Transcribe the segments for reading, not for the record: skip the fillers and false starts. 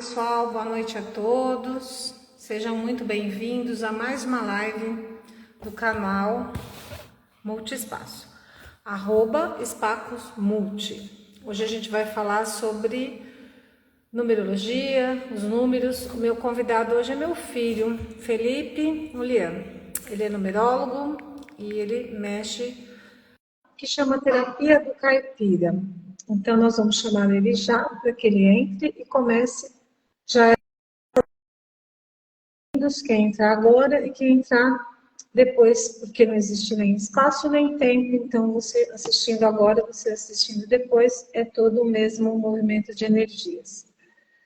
Pessoal, boa noite a todos. Sejam muito bem-vindos a mais uma live do canal Multiespaço, @espacosmulti. Hoje a gente vai falar sobre numerologia, os números. O meu convidado hoje é meu filho, Felipe Juliano. Ele é numerólogo e ele mexe, que chama terapia do caipira. Então nós vamos chamar ele já para que ele entre e comece já quem entrar agora e quem entrar depois, porque não existe nem espaço nem tempo, então você assistindo agora, você assistindo depois, é todo o mesmo movimento de energias.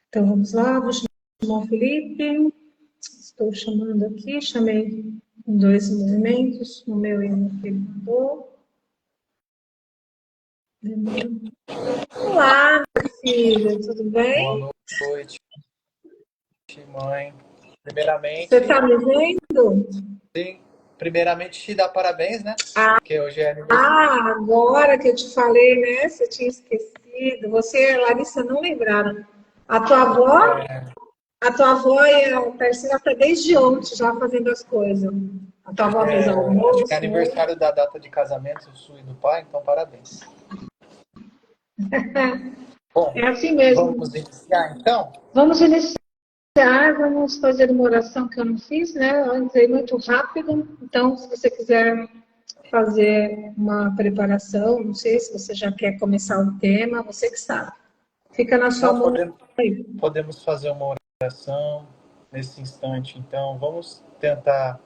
Então vamos lá, vou chamar o Felipe, estou chamando aqui, chamei em 2 movimentos, no meu e no que ele mandou. Olá, meu filho, tudo bem? Boa noite, mãe. Você está me vendo? Primeiramente te dar parabéns, né? Porque hoje é aniversário. Ah, agora que eu te falei, né? Você tinha esquecido. Você e a Larissa não lembraram. A tua avó, a tua avó e a Tarsila está desde ontem já fazendo as coisas. A tua avó fez Acho que é almoço, né? aniversário da data de casamento sua e do pai, então parabéns. Bom, É assim mesmo. vamos iniciar então? Vamos iniciar, vamos fazer uma oração que eu não fiz, né? Eu entrei muito rápido. Então, se você quiser fazer uma preparação, não sei se você já quer começar o tema, você que sabe. Fica na sua Não, mão aí. podemos fazer uma oração nesse instante, então vamos tentar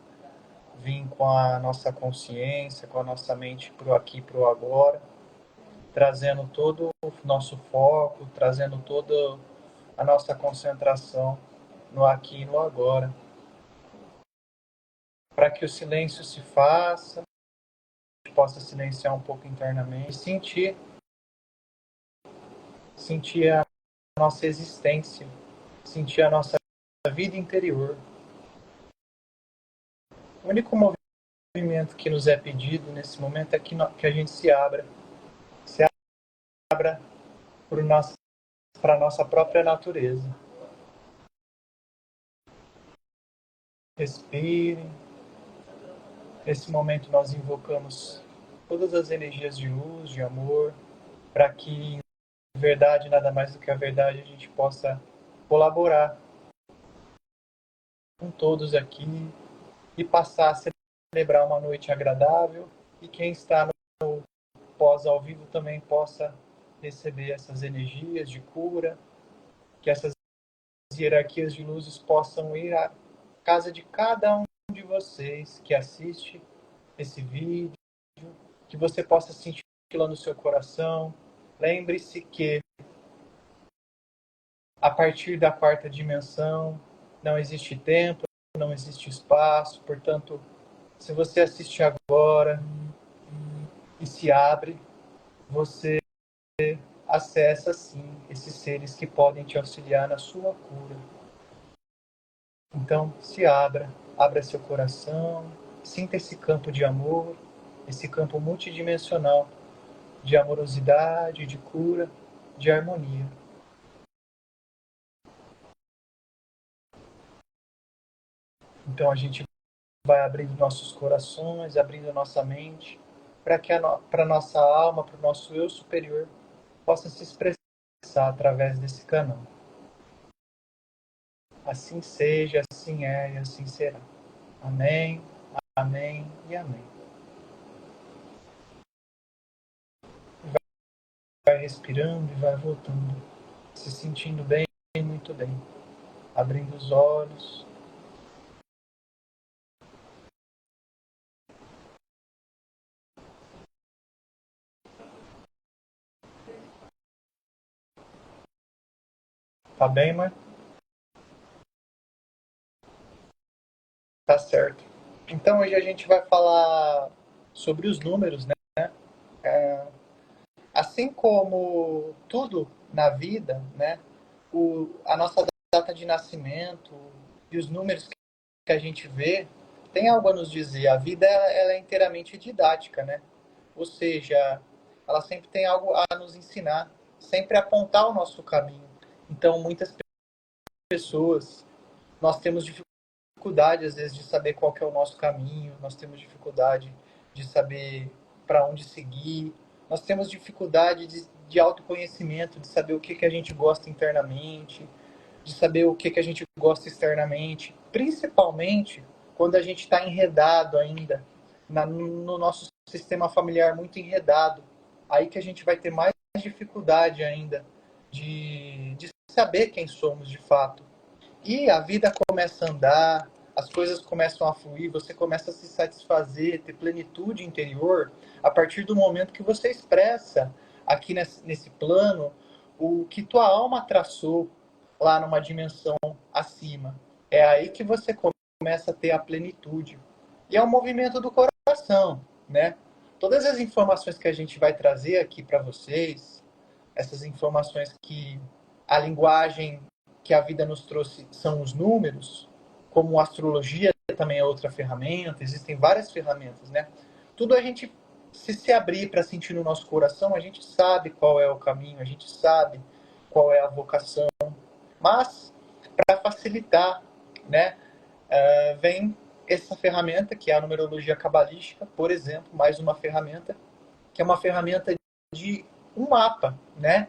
vir com a nossa consciência, com a nossa mente para o aqui e para o agora, trazendo todo o nosso foco, trazendo toda a nossa concentração no aqui e no agora, para que o silêncio se faça, a gente possa silenciar um pouco internamente e sentir a nossa existência, sentir a nossa vida interior. O único movimento que nos é pedido nesse momento é que a gente se abra para a nossa própria natureza. Respire. Nesse momento nós invocamos todas as energias de luz, de amor, para que verdade, nada mais do que a verdade, a gente possa colaborar com todos aqui e passar a celebrar uma noite agradável, e quem está no pós ao vivo também possa receber essas energias de cura, que essas hierarquias de luzes possam ir à casa de cada um de vocês que assiste esse vídeo, que você possa sentir lá no seu coração. Lembre-se que a partir da quarta dimensão não existe tempo, não existe espaço, portanto, se você assiste agora e se abre, você acessa sim esses seres que podem te auxiliar na sua cura. Então, se abra seu coração, sinta esse campo de amor, esse campo multidimensional de amorosidade, de cura, de harmonia. Então a gente vai abrindo nossos corações, abrindo nossa mente, para que para nossa alma, para o nosso eu superior, possa se expressar através desse canal. Assim seja, assim é e assim será. Amém, amém e amém. Vai respirando e vai voltando, se sentindo bem, muito bem. Abrindo os olhos. Tá bem, mãe? Tá certo. Então hoje a gente vai falar sobre os números, né? Assim como tudo na vida, né? A nossa data de nascimento e os números que a gente vê tem algo a nos dizer. A vida ela é inteiramente didática, né? Ou seja, ela sempre tem algo a nos ensinar, sempre apontar o nosso caminho. Então muitas pessoas. Nós temos dificuldade, às vezes, de saber qual que é o nosso caminho, nós temos dificuldade de saber para onde seguir, nós temos dificuldade de autoconhecimento, de saber o que, que a gente gosta internamente, de saber o que, que a gente gosta externamente, principalmente quando a gente está enredado ainda, no nosso sistema familiar muito enredado. Aí que a gente vai ter mais dificuldade ainda de saber quem somos de fato. E a vida começa a andar, as coisas começam a fluir, você começa a se satisfazer, ter plenitude interior, a partir do momento que você expressa aqui nesse plano o que tua alma traçou lá numa dimensão acima. É aí que você começa a ter a plenitude. E é um movimento do coração, né? Todas as informações que a gente vai trazer aqui para vocês, essas informações que a linguagem que a vida nos trouxe são os números, como a astrologia também é outra ferramenta, existem várias ferramentas, né? Tudo a gente, se abrir para sentir no nosso coração, a gente sabe qual é o caminho, a gente sabe qual é a vocação. Mas, para facilitar, né, vem essa ferramenta, que é a numerologia cabalística, por exemplo, mais uma ferramenta, que é uma ferramenta de um mapa, né?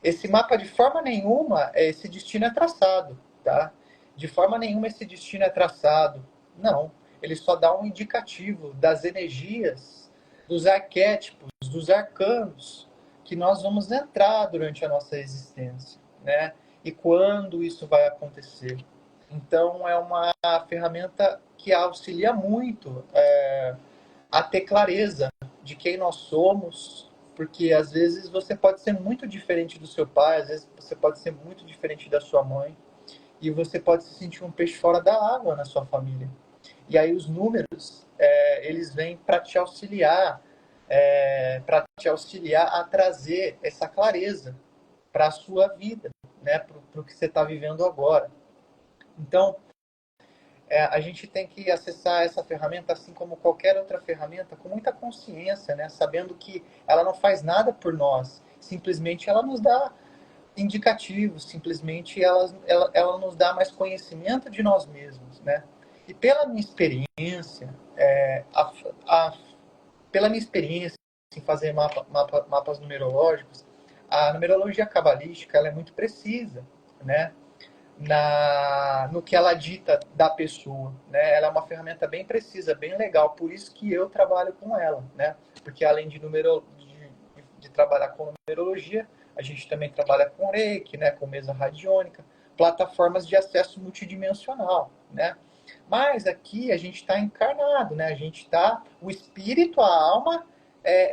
Esse mapa, de forma nenhuma, esse destino é traçado, tá? De forma nenhuma esse destino é traçado. Não. Ele só dá um indicativo das energias, dos arquétipos, dos arcanos que nós vamos entrar durante a nossa existência, né? E quando isso vai acontecer. Então, é uma ferramenta que auxilia muito a ter clareza de quem nós somos, porque às vezes você pode ser muito diferente do seu pai, às vezes você pode ser muito diferente da sua mãe, e você pode se sentir um peixe fora da água na sua família. E aí os números, eles vêm para te auxiliar, a trazer essa clareza para a sua vida, né, para o que você está vivendo agora. Então, a gente tem que acessar essa ferramenta, assim como qualquer outra ferramenta, com muita consciência, né? Sabendo que ela não faz nada por nós, simplesmente ela nos dá indicativos, simplesmente ela nos dá mais conhecimento de nós mesmos, né? E pela minha experiência, pela minha experiência em fazer mapas numerológicos, a numerologia cabalística ela é muito precisa, né? No que ela dita da pessoa, né? Ela é uma ferramenta bem precisa, bem legal, por isso que eu trabalho com ela, né? Porque além de trabalhar com numerologia, a gente também trabalha com Reiki, né? Com mesa radiônica, plataformas de acesso multidimensional, né? Mas aqui a gente está encarnado, né? A gente está, o espírito, a alma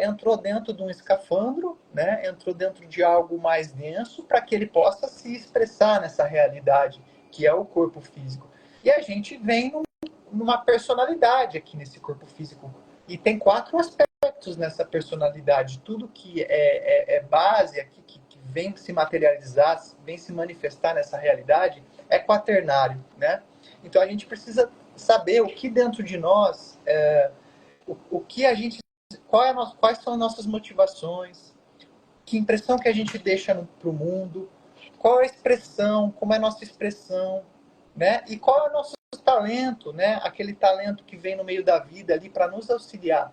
entrou dentro de um escafandro, né? Entrou dentro de algo mais denso para que ele possa se expressar nessa realidade que é o corpo físico. E a gente vem numa personalidade aqui nesse corpo físico. E tem 4 aspectos nessa personalidade. Tudo que é base aqui, que vem se materializar, vem se manifestar nessa realidade, é quaternário, né? Então a gente precisa saber o que dentro de nós, o que a gente, quais são as nossas motivações, que impressão que a gente deixa para o mundo, qual é a expressão, como é a nossa expressão, né? E qual é o nosso talento, né? Aquele talento que vem no meio da vida ali para nos auxiliar.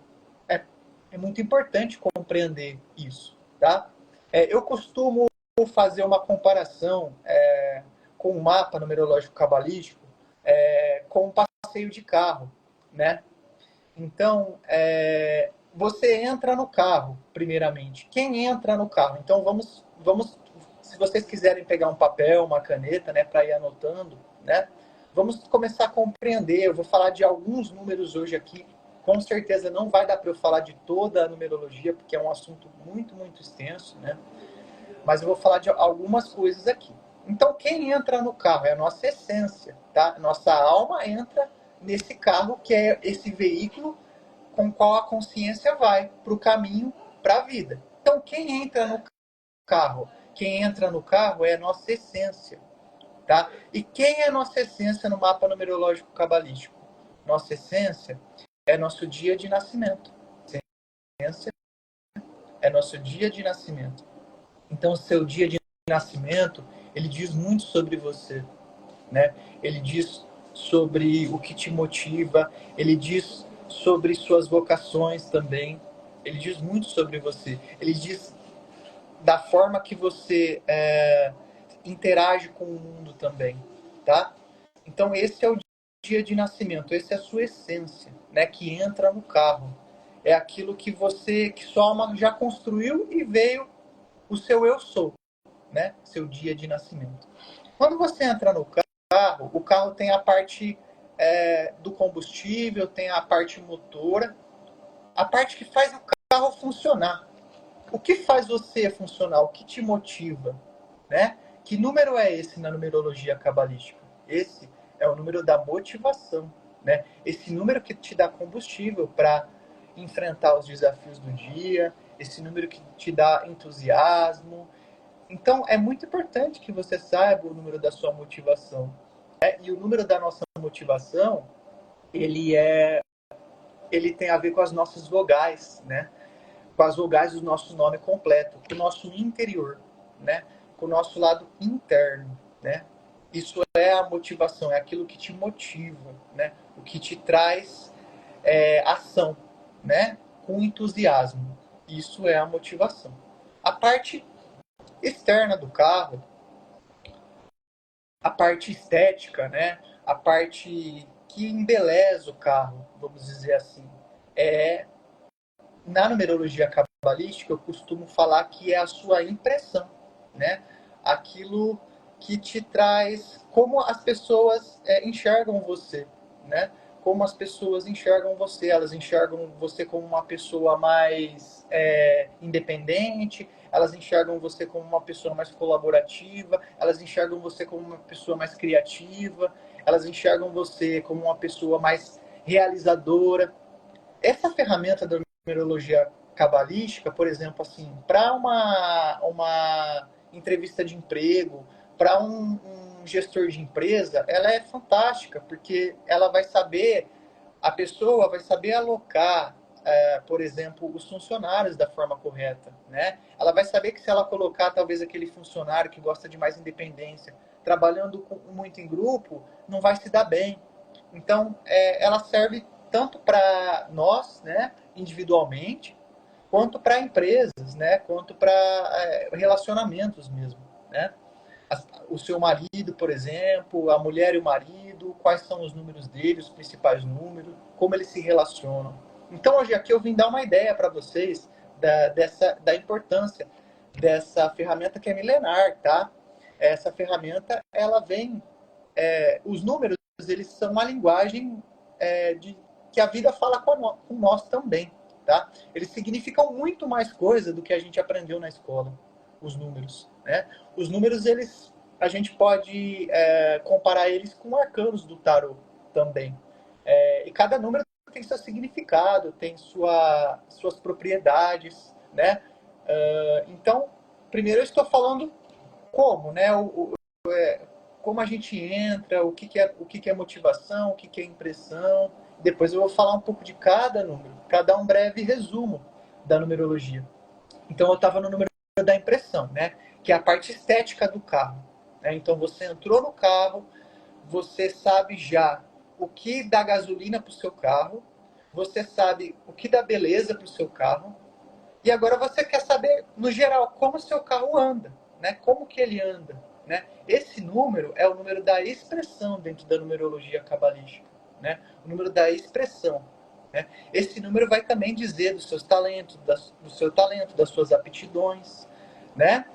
É muito importante compreender isso, tá? Eu costumo fazer uma comparação com o mapa numerológico cabalístico com um passeio de carro, né? Então, você entra no carro, primeiramente. Quem entra no carro? Então, vamos, se vocês quiserem pegar um papel, uma caneta, né, para ir anotando, né? Vamos começar a compreender. Eu vou falar de alguns números hoje aqui. Com certeza não vai dar para eu falar de toda a numerologia, porque é um assunto muito, muito extenso, né? Mas eu vou falar de algumas coisas aqui. Então, quem entra no carro é a nossa essência, tá? Nossa alma entra nesse carro, que é esse veículo com qual a consciência vai para o caminho, para a vida. Então, quem entra no carro? Quem entra no carro é a nossa essência, tá? E quem é a nossa essência no mapa numerológico cabalístico? Nossa essência é nosso dia de nascimento. Essência é nosso dia de nascimento. Então, o seu dia de nascimento, ele diz muito sobre você. né? Ele diz sobre o que te motiva, ele diz sobre suas vocações também, ele diz muito sobre você, ele diz da forma que você interage com o mundo também, tá? Então esse é o dia de nascimento, essa é a sua essência, né? Que entra no carro. É aquilo que sua alma já construiu e veio o seu eu sou, né? Seu dia de nascimento. Quando você entra no carro, o carro tem a parte do combustível, tem a parte motora, a parte que faz o carro funcionar. O que faz você funcionar? O que te motiva? Né? Que número é esse na numerologia cabalística? Esse é o número da motivação. Né? Esse número que te dá combustível para enfrentar os desafios do dia, esse número que te dá entusiasmo. Então, é muito importante que você saiba o número da sua motivação. Né? E o número da nossa motivação, ele tem a ver com as nossas vogais, né? Com as vogais do nosso nome completo, com o nosso interior, né? Com o nosso lado interno, né? Isso é a motivação, é aquilo que te motiva, né? O que te traz ação, né? Com entusiasmo. Isso é a motivação. A parte externa do carro, a parte estética, né? A parte que embeleza o carro, vamos dizer assim, é na numerologia cabalística, eu costumo falar que é a sua impressão, né? Aquilo que te traz como as pessoas enxergam você, né? Como as pessoas enxergam você, elas enxergam você como uma pessoa mais independente, elas enxergam você como uma pessoa mais colaborativa, elas enxergam você como uma pessoa mais criativa, elas enxergam você como uma pessoa mais realizadora. Essa ferramenta da numerologia cabalística, por exemplo, assim, para uma entrevista de emprego, para um gestor de empresa, ela é fantástica, porque ela vai saber, a pessoa vai saber alocar, por exemplo, os funcionários da forma correta, né? Ela vai saber que se ela colocar talvez aquele funcionário que gosta de mais independência, trabalhando muito em grupo, não vai se dar bem. Então, ela serve tanto para nós, né, individualmente, quanto para empresas, né, quanto para relacionamentos mesmo, né? O seu marido, por exemplo, a mulher e o marido, quais são os números deles, os principais números, como eles se relacionam. Então, hoje aqui eu vim dar uma ideia para vocês da importância dessa ferramenta que é milenar, tá? Essa ferramenta, ela vem... os números, eles são uma linguagem que a vida fala com nós também, tá? Eles significam muito mais coisa do que a gente aprendeu na escola, os números, né? Os números, a gente pode comparar eles com arcanos do tarô também. E cada número tem seu significado, tem suas propriedades, né? Então, primeiro eu estou falando como, né? Como a gente entra, o que é motivação, o que é impressão. Depois eu vou falar um pouco de cada número, para dar um breve resumo da numerologia. Então eu estava no número da impressão, né? Que é a parte estética do carro. Né? Então você entrou no carro, você sabe já o que dá gasolina para o seu carro, você sabe o que dá beleza para o seu carro, e agora você quer saber, no geral, como o seu carro anda, né? Como que ele anda, né? Esse número é o número da expressão dentro da numerologia cabalística, né? O número da expressão. Né? Esse número vai também dizer dos seus talentos, do seu talento, das suas aptidões, né?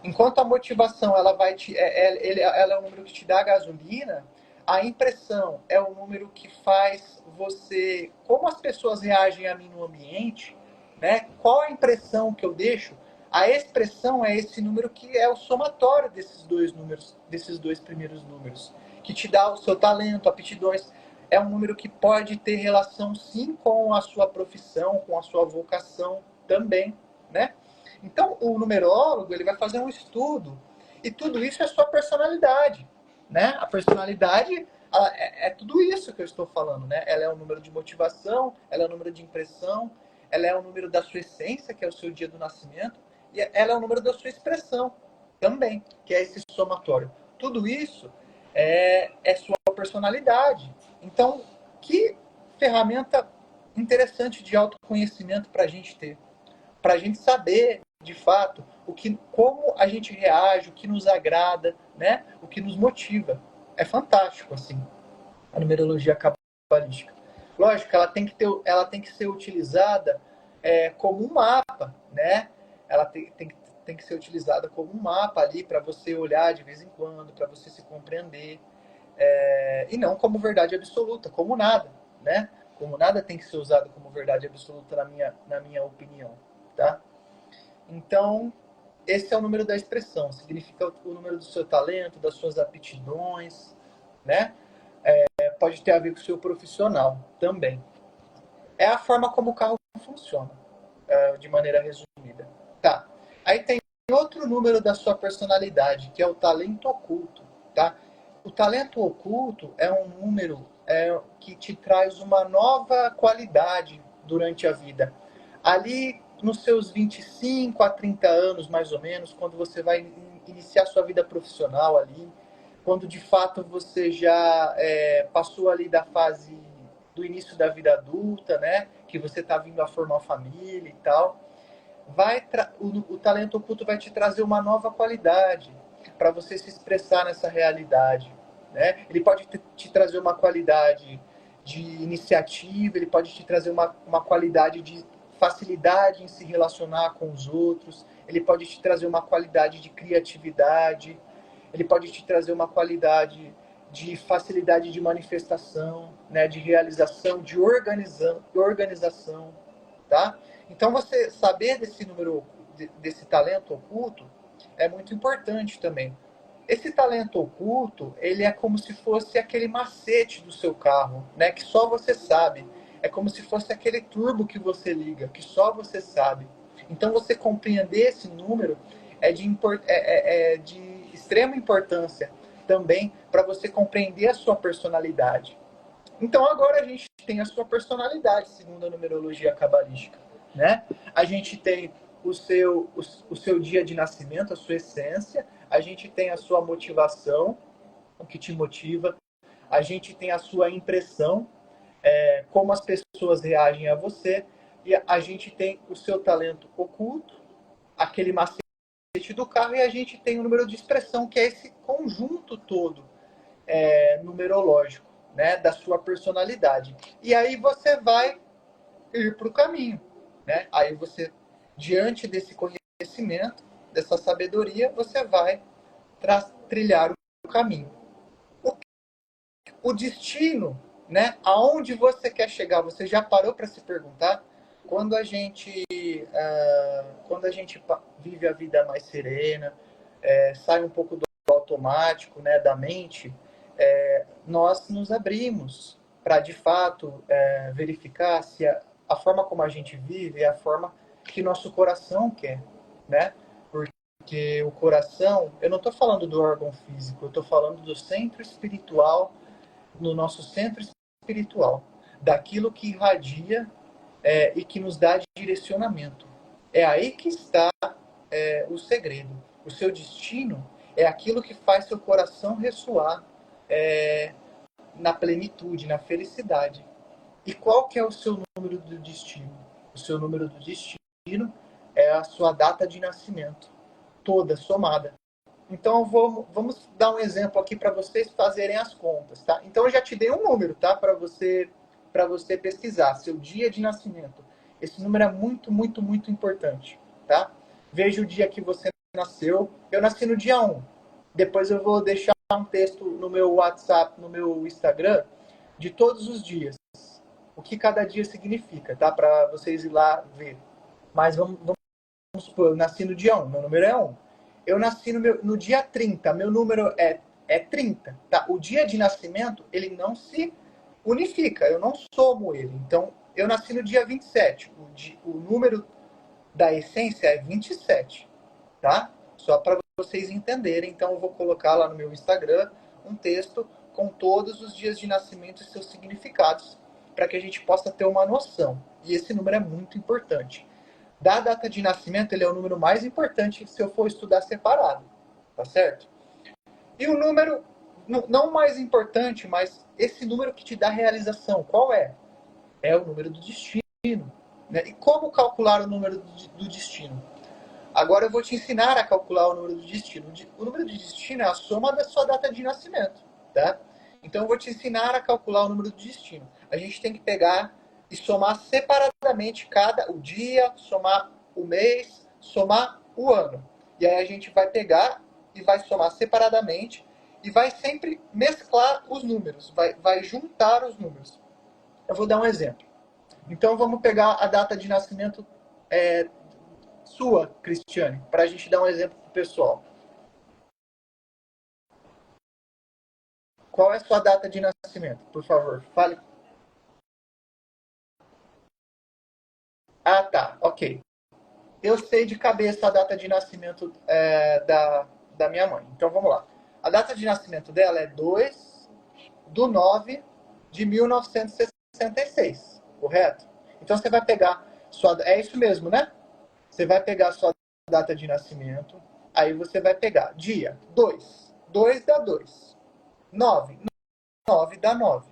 Enquanto a motivação ela é o número que te dá a gasolina, a impressão é o número que faz você, como as pessoas reagem a mim no ambiente, né? Qual a impressão que eu deixo? A expressão é esse número que é o somatório desses dois números, desses dois primeiros números, que te dá o seu talento, aptidões. É um número que pode ter relação, sim, com a sua profissão, com a sua vocação também, né? Então, o numerólogo, ele vai fazer um estudo, e tudo isso é sua personalidade, né? A personalidade é tudo isso que eu estou falando, né? Ela é um número de motivação, ela é um número de impressão, ela é o número da sua essência, que é o seu dia do nascimento, e ela é o número da sua expressão também, que é esse somatório. Tudo isso é sua personalidade. Então, que ferramenta interessante de autoconhecimento para a gente ter. Para a gente saber, de fato, como a gente reage, o que nos agrada, né? O que nos motiva. É fantástico, assim, a numerologia cabalística. Lógico, ela tem que ser utilizada como um mapa, né? Ela tem que ser utilizada como um mapa ali para você olhar de vez em quando, para você se compreender. E não como verdade absoluta, como nada, né? Como nada tem que ser usado como verdade absoluta na minha opinião, tá? Então, esse é o número da expressão, significa o número do seu talento, das suas aptidões, né? Pode ter a ver com o seu profissional também. É a forma como o carro funciona, de maneira resumida. Tá. Aí tem outro número da sua personalidade, que é o talento oculto, tá? O talento oculto é um número que te traz uma nova qualidade durante a vida. Ali, nos seus 25 a 30 anos, mais ou menos, quando você vai iniciar sua vida profissional ali, quando de fato você já passou ali da fase do início da vida adulta, né? Que você está vindo a formar família e tal, o talento oculto vai te trazer uma nova qualidade para você se expressar nessa realidade, né? Ele pode te trazer uma qualidade de iniciativa, ele pode te trazer uma qualidade de facilidade em se relacionar com os outros, ele pode te trazer uma qualidade de criatividade, ele pode te trazer uma qualidade de facilidade de manifestação, né, de realização, de organização, tá? Então você saber desse talento oculto é muito importante também. Esse talento oculto, ele é como se fosse aquele macete do seu carro, né, que só você sabe. É como se fosse aquele turbo que você liga, que só você sabe. Então você compreender esse número é de extrema importância também para você compreender a sua personalidade. Então agora a gente tem a sua personalidade, segundo a numerologia cabalística, né? A gente tem o seu dia de nascimento, a sua essência, a gente tem a sua motivação, o que te motiva, a gente tem a sua impressão, como as pessoas reagem a você, e a gente tem o seu talento oculto, aquele macete do carro, e a gente tem o número de expressão, que é esse conjunto todo numerológico, né, da sua personalidade. E aí você vai ir para o caminho, né? Aí você, diante desse conhecimento, dessa sabedoria, você vai trilhar o caminho. O destino, né? Aonde você quer chegar? Você já parou para se perguntar? Quando a gente vive a vida mais serena, sai um pouco do automático, né, da mente, nós nos abrimos para, de fato, verificar se a forma como a gente vive é a forma que nosso coração quer, né? Porque o coração, eu não estou falando do órgão físico, eu estou falando do centro espiritual, no nosso centro espiritual, daquilo que irradia e que nos dá direcionamento. É aí que está o segredo. O seu destino é aquilo que faz seu coração ressoar na plenitude, na felicidade. E qual que é o seu número do destino? O seu número do destino é a sua data de nascimento, toda somada. Então vamos dar um exemplo aqui para vocês fazerem as contas, tá? Então eu já te dei um número, tá? Para você pesquisar seu dia de nascimento. Esse número é muito, muito, muito importante, tá? Veja o dia que você nasceu. Eu nasci no dia 1. Depois eu vou deixar um texto no meu WhatsApp, no meu Instagram, de todos os dias. O que cada dia significa, tá? Para vocês ir lá ver. Mas vamos supor, eu nasci no dia 1, meu número é 1. Eu nasci no dia 30, meu número é 30. Tá? O dia de nascimento, ele não se unifica, eu não somo ele. Então, eu nasci no dia 27. O número da essência é 27, tá? Só para vocês entenderem. Então, eu vou colocar lá no meu Instagram um texto com todos os dias de nascimento e seus significados, para que a gente possa ter uma noção. E esse número é muito importante. Da data de nascimento, ele é o número mais importante se eu for estudar separado, tá certo? E o número não o mais importante, mas esse número que te dá realização, qual é? É o número do destino. Né? E como calcular o número do destino? Agora eu vou te ensinar a calcular o número do destino. O número de destino é a soma da sua data de nascimento, tá? Então eu vou te ensinar a calcular o número do destino. A gente tem que pegar e somar separadamente o dia, somar o mês, somar o ano. E aí a gente vai pegar e vai somar separadamente e vai sempre mesclar os números, vai juntar os números. Eu vou dar um exemplo. Então vamos pegar a data de nascimento sua, Cristiane, para a gente dar um exemplo para o pessoal. Qual é a sua data de nascimento, por favor? Fale. Ah, tá, ok. Eu sei de cabeça a data de nascimento da minha mãe. Então vamos lá. A data de nascimento dela é 2/9/1966, correto? Então você vai pegar sua. É isso mesmo, né? Você vai pegar a sua data de nascimento, aí você vai pegar dia 2. 2 dá 2. 9. 9 dá 9.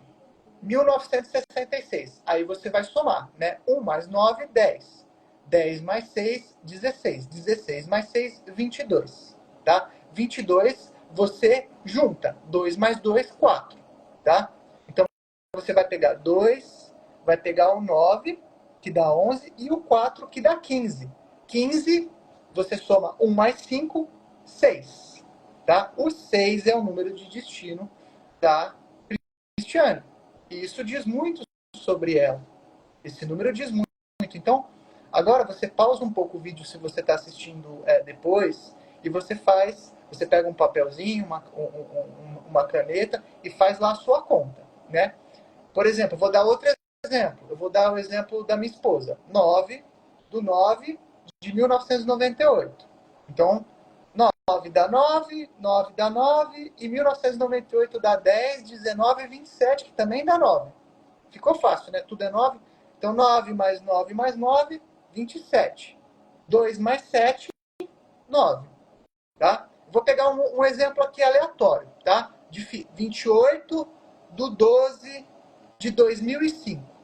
1966. Aí você vai somar, né? 1 mais 9, 10. 10 mais 6, 16. 16 mais 6, 22. Tá? 22 você junta. 2 mais 2, 4. Tá? Então você vai pegar 2, vai pegar o 9, que dá 11, e o 4, que dá 15. 15, você soma 1 mais 5, 6. Tá? O 6 é o número de destino da Cristiane. E isso diz muito sobre ela. Esse número diz muito. Então, agora você pausa um pouco o vídeo se você está assistindo depois e você pega um papelzinho, uma caneta e faz lá a sua conta, né? Por exemplo, eu vou dar outro exemplo. Eu vou dar o exemplo da minha esposa. 9/9/1998. Então, 9 dá 9, 9 dá 9, e 1998 dá 10, 19 e 27, que também dá 9. Ficou fácil, né? Tudo é 9. Então, 9 mais 9 mais 9, 27. 2 mais 7, 9. Tá? Vou pegar um exemplo aqui aleatório, tá? De 28/12/2005.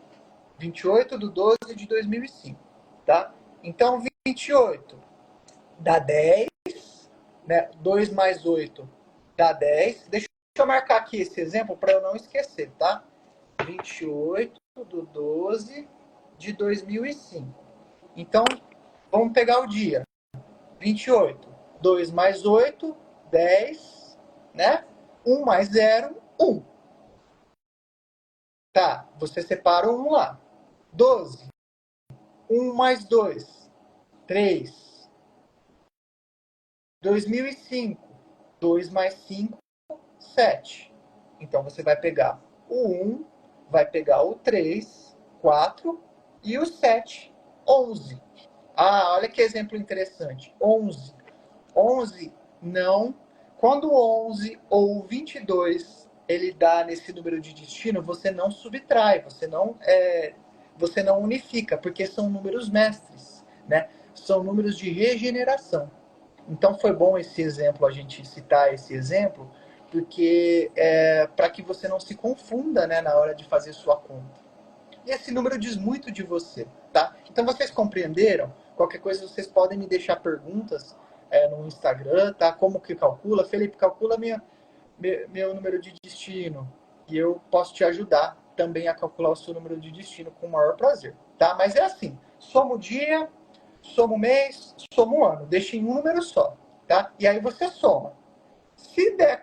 28/12/2005, tá? Então, 28 dá 10, né? 2 mais 8 dá 10. Deixa eu marcar aqui esse exemplo para eu não esquecer, tá? 28/12/2005. Então, vamos pegar o dia. 28. 2 mais 8, 10, né? 1 mais 0, 1. Tá, você separa o 1 lá. 12. 1 mais 2, 3. 2005. 2 mais 5, 7. Então você vai pegar o 1, vai pegar o 3, 4 e o 7, 11. Ah, olha que exemplo interessante. 11. 11 não. Quando 11 ou 22 ele dá nesse número de destino, você não subtrai, você não unifica, porque são números mestres, né? São números de regeneração. Então foi bom esse exemplo, a gente citar esse exemplo, porque para que você não se confunda, né, na hora de fazer sua conta. E esse número diz muito de você, tá? Então vocês compreenderam? Qualquer coisa vocês podem me deixar perguntas no Instagram, tá? Como que calcula? Felipe, calcula meu número de destino. E eu posso te ajudar também a calcular o seu número de destino com o maior prazer, tá? Mas é assim, soma o dia, soma o mês, soma o ano. Deixa em um número só, tá? E aí você soma. Se der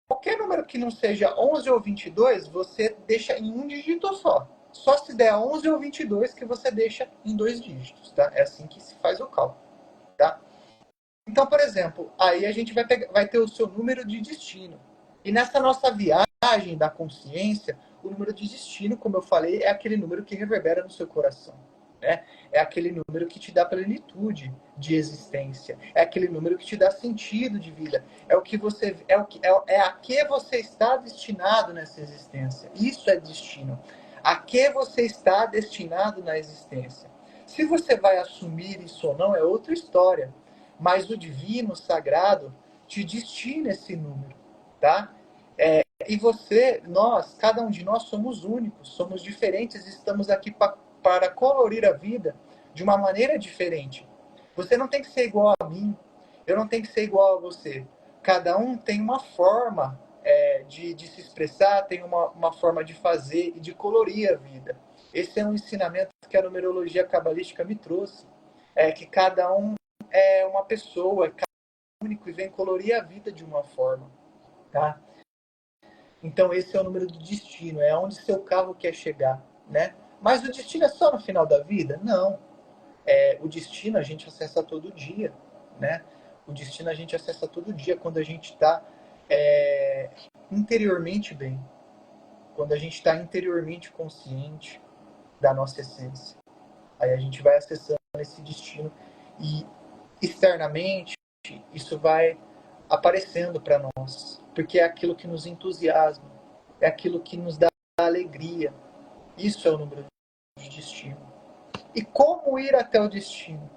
qualquer número que não seja 11 ou 22, você deixa em um dígito só. Só se der 11 ou 22 que você deixa em dois dígitos, tá? É assim que se faz o cálculo, tá? Então, por exemplo, aí a gente vai ter o seu número de destino. E nessa nossa viagem da consciência, o número de destino, como eu falei, é aquele número que reverbera no seu coração. Né? É aquele número que te dá plenitude de existência. É aquele número que te dá sentido de vida. É a que você está destinado nessa existência. Isso é destino. A que você está destinado na existência. Se você vai assumir isso ou não é outra história. Mas o divino, o sagrado, te destina esse número, tá? E você, nós, cada um de nós somos únicos, somos diferentes, estamos aqui para colorir a vida de uma maneira diferente. Você não tem que ser igual a mim, eu não tenho que ser igual a você. Cada um tem uma forma de se expressar, tem uma forma de fazer e de colorir a vida. Esse é um ensinamento que a numerologia cabalística me trouxe. É que cada um é uma pessoa, cada um é único e vem colorir a vida de uma forma. Tá? Então esse é o número do destino, é onde seu carro quer chegar, né? Mas o destino é só no final da vida? Não. O destino a gente acessa todo dia, né? O destino a gente acessa todo dia quando a gente está interiormente bem, quando a gente está interiormente consciente da nossa essência. Aí a gente vai acessando esse destino e externamente isso vai aparecendo para nós, porque é aquilo que nos entusiasma, é aquilo que nos dá alegria. Isso é o número de destino. E como ir até o destino?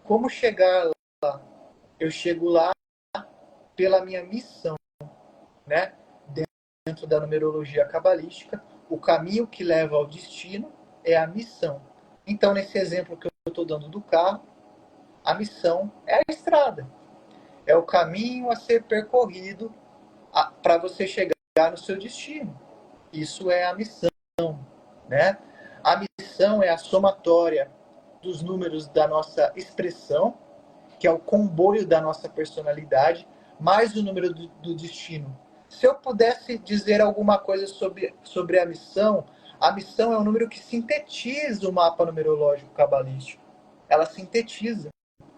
Como chegar lá? Eu chego lá pela minha missão, né? Dentro da numerologia cabalística, o caminho que leva ao destino é a missão. Então, nesse exemplo que eu estou dando do carro, a missão é a estrada. É o caminho a ser percorrido para você chegar no seu destino. Isso é a missão, né? A missão é a somatória dos números da nossa expressão, que é o comboio da nossa personalidade, mais o número do destino. Se eu pudesse dizer alguma coisa sobre a missão é um número que sintetiza o mapa numerológico cabalístico. Ela sintetiza,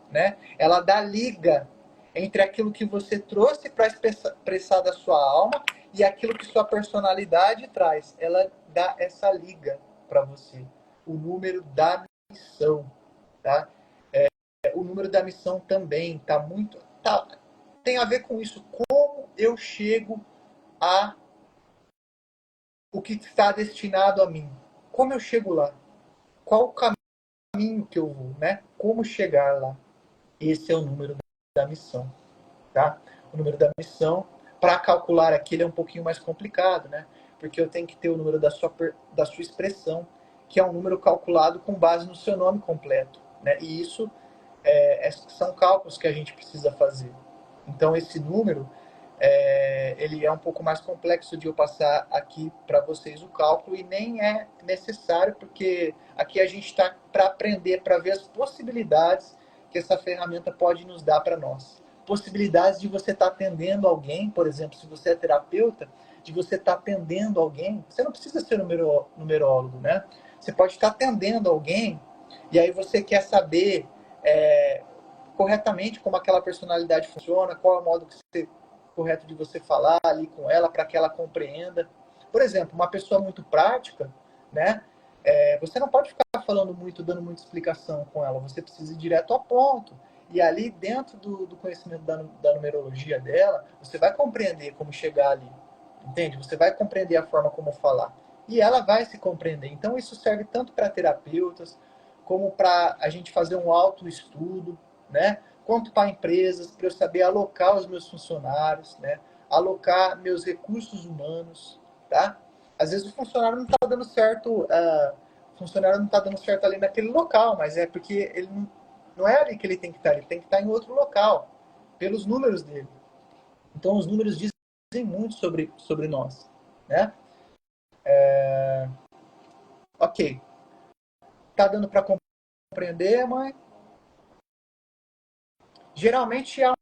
né? Ela dá liga entre aquilo que você trouxe para expressar da sua alma e aquilo que sua personalidade traz. Ela dá essa liga para você. O número da missão, tá? O número da missão também tem a ver com isso. Como eu chego a o que está destinado a mim? Como eu chego lá? Qual o caminho que eu vou, né? Como chegar lá? Esse é o número da missão, tá? O número da missão, para calcular aqui, ele é um pouquinho mais complicado, né? Porque eu tenho que ter o número da sua expressão, que é um número calculado com base no seu nome completo, né? E isso são cálculos que a gente precisa fazer. Então, esse número, ele é um pouco mais complexo de eu passar aqui para vocês o cálculo e nem é necessário, porque aqui a gente está para aprender, para ver as possibilidades que essa ferramenta pode nos dar para nós. Possibilidades de você estar atendendo alguém, por exemplo, se você é terapeuta, de você estar atendendo alguém. Você não precisa ser numerólogo, né? Você pode estar atendendo alguém e aí você quer saber corretamente como aquela personalidade funciona, qual é o modo correto de você falar ali com ela para que ela compreenda. Por exemplo, uma pessoa muito prática, né? Você não pode ficar falando muito, dando muita explicação com ela. Você precisa ir direto ao ponto. E ali, dentro do conhecimento da numerologia dela, você vai compreender como chegar ali. Entende? Você vai compreender a forma como falar. E ela vai se compreender. Então, isso serve tanto para terapeutas, como para a gente fazer um autoestudo, né? Quanto para empresas, para eu saber alocar os meus funcionários, né? Alocar meus recursos humanos, tá? Às vezes o funcionário não está dando certo, o funcionário não está dando certo ali naquele local, mas é porque ele não é ali que ele tem que estar, ele tem que estar em outro local, pelos números dele. Então os números dizem muito sobre nós, né? Ok. Tá dando para compreender, mãe? Geralmente há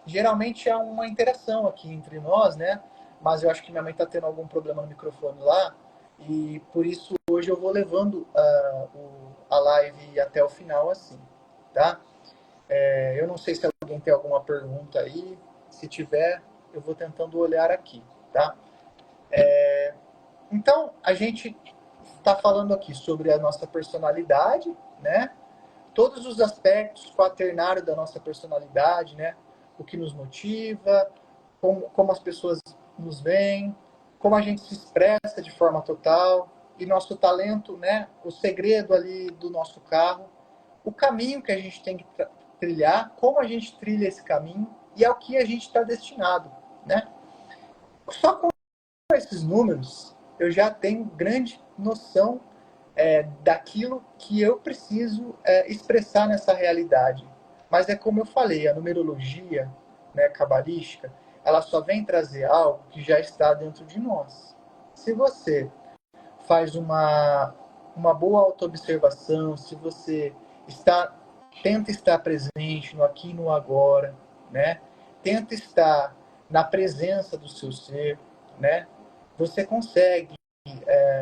geralmente há uma interação aqui entre nós, né? Mas eu acho que minha mãe está tendo algum problema no microfone lá e por isso hoje eu vou levando a live até o final assim, tá? Eu não sei se alguém tem alguma pergunta aí. Se tiver, eu vou tentando olhar aqui, tá? Então, a gente está falando aqui sobre a nossa personalidade, né? Todos os aspectos quaternários da nossa personalidade, né? O que nos motiva, como as pessoas nos veem, como a gente se expressa de forma total, e nosso talento, né? O segredo ali do nosso carro, o caminho que a gente tem que trilhar, como a gente trilha esse caminho e ao que a gente está destinado, né? Só com esses números, eu já tenho grande noção daquilo que eu preciso expressar nessa realidade. Mas é como eu falei, a numerologia, né, cabalística, ela só vem trazer algo que já está dentro de nós. Se você faz uma boa autoobservação, se você tenta estar presente no aqui e no agora, né? Tenta estar na presença do seu ser, né? Você consegue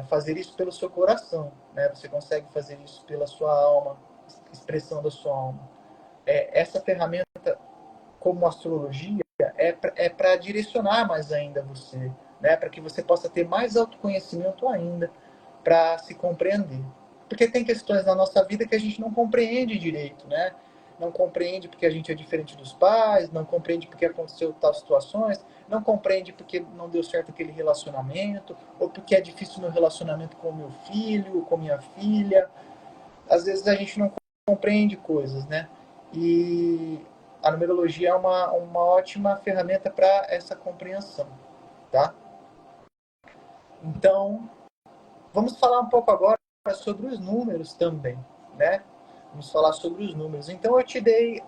fazer isso pelo seu coração, né? Você consegue fazer isso pela sua alma, expressão da sua alma. Essa ferramenta, como astrologia, é para direcionar mais ainda você, né? Para que você possa ter mais autoconhecimento ainda, para se compreender. Porque tem questões na nossa vida que a gente não compreende direito, né? Não compreende porque a gente é diferente dos pais, não compreende porque aconteceu tais situações, não compreende porque não deu certo aquele relacionamento, ou porque é difícil meu relacionamento com meu filho, com minha filha. Às vezes a gente não compreende coisas, né? E a numerologia é uma ótima ferramenta para essa compreensão, tá? Então, vamos falar um pouco agora sobre os números também, né? Vamos falar sobre os números. Então, eu te dei...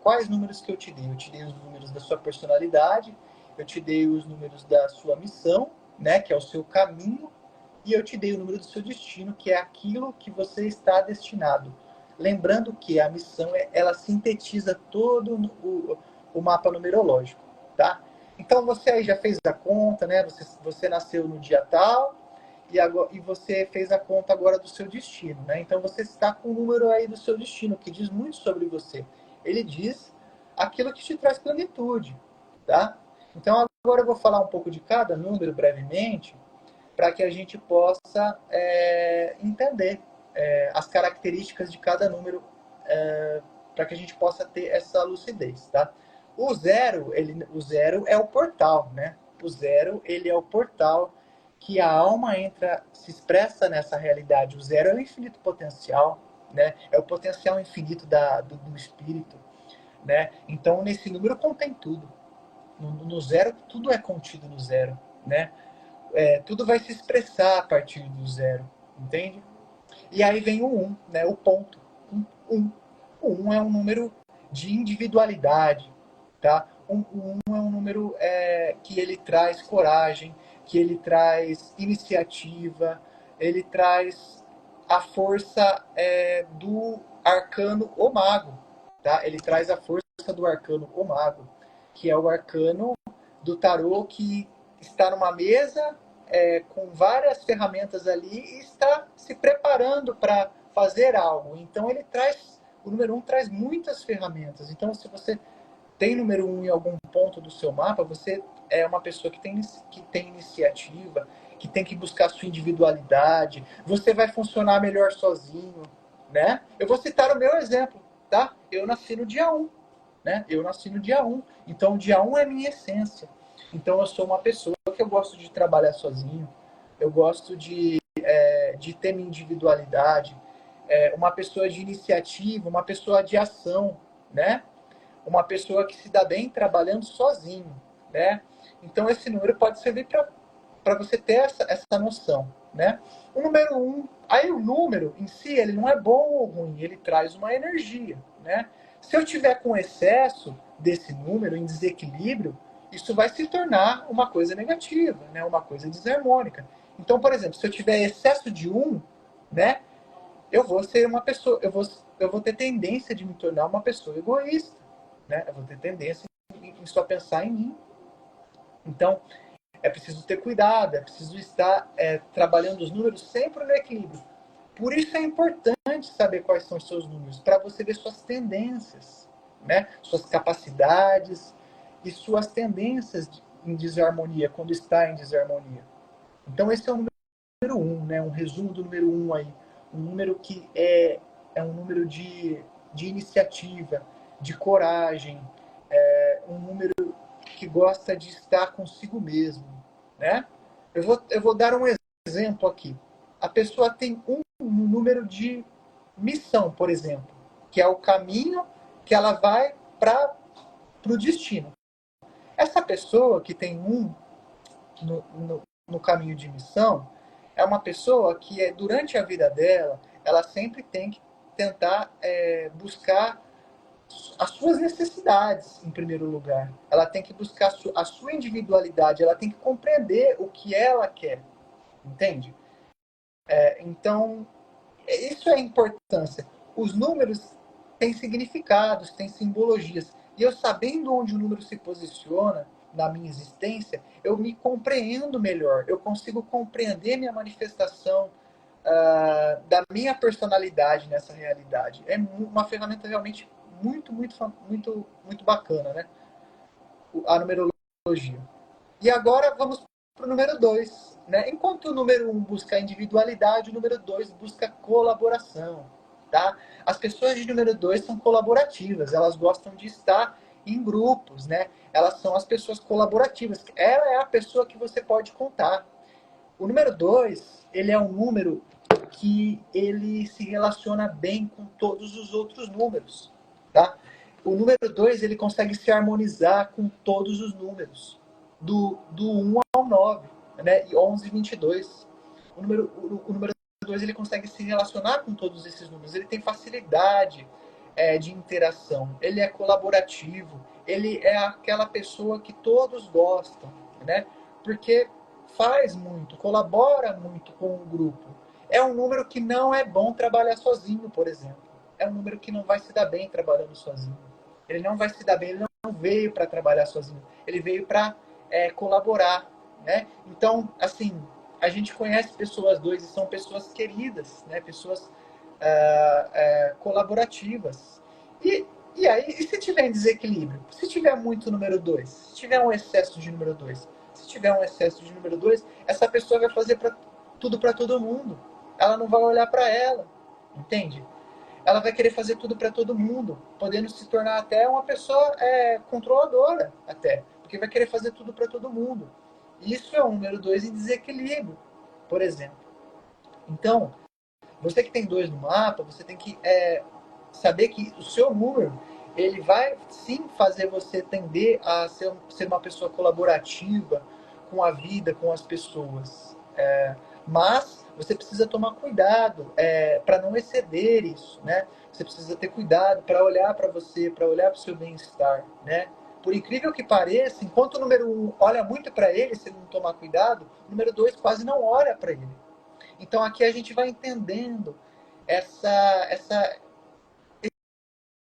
quais números que eu te dei? Eu te dei os números da sua personalidade, eu te dei os números da sua missão, né? Que é o seu caminho, e eu te dei o número do seu destino, que é aquilo que você está destinado. Lembrando que a missão, ela sintetiza todo o mapa numerológico, tá? Então, você aí já fez a conta, né? Você nasceu no dia tal, e você fez a conta agora do seu destino, né? Então você está com o número aí do seu destino, que diz muito sobre você. Ele diz aquilo que te traz plenitude, tá? Então agora eu vou falar um pouco de cada número brevemente, para que a gente possa entender as características de cada número, para que a gente possa ter essa lucidez, tá? O zero é o portal, né? O zero, ele é o portal que a alma entra, se expressa nessa realidade. O zero é o infinito potencial, né? É o potencial infinito do espírito, né? Então, nesse número contém tudo. No zero, tudo é contido no zero, né? Tudo vai se expressar a partir do zero, entende? E aí vem o um, né? O ponto. Um. O um é um número de individualidade, tá? Um é um número que ele traz coragem, que ele traz iniciativa, ele traz a força do arcano o mago, tá? Ele traz a força do arcano o mago, que é o arcano do tarô que está numa mesa com várias ferramentas ali e está se preparando para fazer algo. Então ele traz, o número um traz muitas ferramentas. Então se você tem número um em algum ponto do seu mapa, você é uma pessoa que tem iniciativa, que tem que buscar a sua individualidade, você vai funcionar melhor sozinho, né? Eu vou citar o meu exemplo, tá? Eu nasci no dia 1, né? Eu nasci no dia 1, então o dia 1 é minha essência. Então eu sou uma pessoa que eu gosto de trabalhar sozinho, eu gosto de ter minha individualidade, uma pessoa de iniciativa, uma pessoa de ação, né? Uma pessoa que se dá bem trabalhando sozinho, né? Então esse número pode servir para você ter essa noção, né? O número um, aí o número em si, ele não é bom ou ruim, ele traz uma energia, né? Se eu tiver com excesso desse número, em desequilíbrio, isso vai se tornar uma coisa negativa, né? Uma coisa desarmônica. Então, por exemplo, se eu tiver excesso de um, né? Eu vou ser uma pessoa, eu vou ter tendência de me tornar uma pessoa egoísta, né? Eu vou ter tendência em só pensar em mim. Então, é preciso ter cuidado, é preciso estar trabalhando os números sempre no equilíbrio. Por isso é importante saber quais são os seus números, para você ver suas tendências, né? Suas capacidades e suas tendências em desarmonia, quando está em desarmonia. Então, esse é o número um, né? Um resumo do número um aí. Um número que é um número de iniciativa, de coragem, um número que gosta de estar consigo mesmo, né? Eu vou dar um exemplo aqui. A pessoa tem um número de missão, por exemplo, que é o caminho que ela vai para o destino. Essa pessoa que tem no caminho de missão, é uma pessoa que, durante a vida dela, ela sempre tem que tentar buscar as suas necessidades, em primeiro lugar. Ela tem que buscar a sua individualidade, ela tem que compreender o que ela quer, entende? Então, isso é a importância. Os números têm significados, têm simbologias. E eu, sabendo onde o número se posiciona na minha existência, eu me compreendo melhor. Eu consigo compreender minha manifestação da minha personalidade nessa realidade. É uma ferramenta realmente muito bacana, né? A numerologia. E agora vamos para o número 2. Né? Enquanto o número 1 busca individualidade, o número 2 busca colaboração. Tá? As pessoas de número 2 são colaborativas, elas gostam de estar em grupos, né? Elas são as pessoas colaborativas. Ela é a pessoa que você pode contar. O número 2, ele é um número que ele se relaciona bem com todos os outros números. Tá? O número 2 ele consegue se harmonizar com todos os números. Do 1 ao 9, né? E 11 e 22. O número 2 ele consegue se relacionar com todos esses números. Ele tem facilidade de interação. Ele é colaborativo. Ele é aquela pessoa que todos gostam, né? Porque faz muito, colabora muito com o grupo. É um número que não é bom trabalhar sozinho, por exemplo. É um número que não vai se dar bem trabalhando sozinho. Ele não vai se dar bem, ele não veio para trabalhar sozinho. Ele veio para colaborar, né? Então, assim, a gente conhece pessoas 2 e são pessoas queridas, né? Pessoas colaborativas. E aí, e se tiver em desequilíbrio? Se tiver muito número 2? Se tiver um excesso de número 2? Se tiver um excesso de número 2, essa pessoa vai fazer tudo para todo mundo. Ela não vai olhar para ela, entende? Ela vai querer fazer tudo para todo mundo, podendo se tornar até uma pessoa controladora, até, porque vai querer fazer tudo para todo mundo. Isso é o número 2 em desequilíbrio, por exemplo. Então, você que tem 2 no mapa, você tem que saber que o seu número ele vai sim fazer você tender a ser uma pessoa colaborativa com a vida, com as pessoas. Mas você precisa tomar cuidado para não exceder isso, né? Você precisa ter cuidado para olhar para você, para olhar para o seu bem-estar, né? Por incrível que pareça, enquanto o número 1 olha muito para ele, se ele não tomar cuidado, o número 2 quase não olha para ele. Então aqui a gente vai entendendo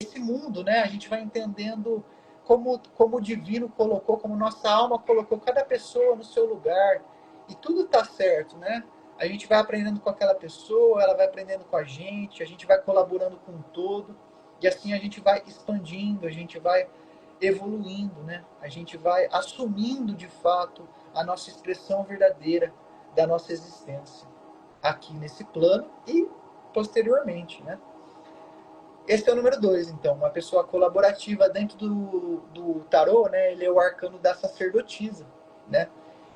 esse mundo, né? A gente vai entendendo como o divino colocou, como nossa alma colocou cada pessoa no seu lugar. E tudo está certo, né? A gente vai aprendendo com aquela pessoa, ela vai aprendendo com a gente vai colaborando com o todo. E assim a gente vai expandindo, a gente vai evoluindo, né? A gente vai assumindo de fato a nossa expressão verdadeira da nossa existência aqui nesse plano e posteriormente, né? Esse é o número 2, então, uma pessoa colaborativa dentro do tarô, né? Ele é o arcano da sacerdotisa, né?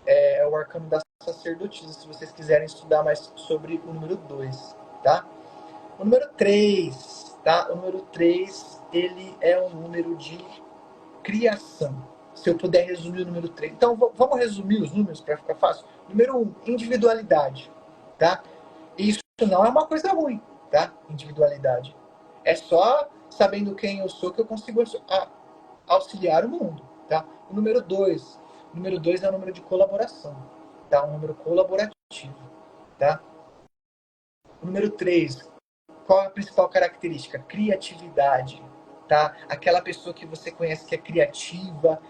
É o arcano da sacerdotisa, se vocês quiserem estudar mais sobre o número 2, tá? O número 3, tá? O número 3, ele é um número de criação. Se eu puder resumir o número 3. Então, vamos resumir os números para ficar fácil? Número 1, individualidade, tá? Isso não é uma coisa ruim, tá? Individualidade. É só sabendo quem eu sou que eu consigo auxiliar o mundo, tá? O número 2. O número 2 é o número de colaboração, tá? Um número colaborativo, tá? O número 3. Qual é a principal característica? Criatividade, tá? Aquela pessoa que você conhece que é criativa,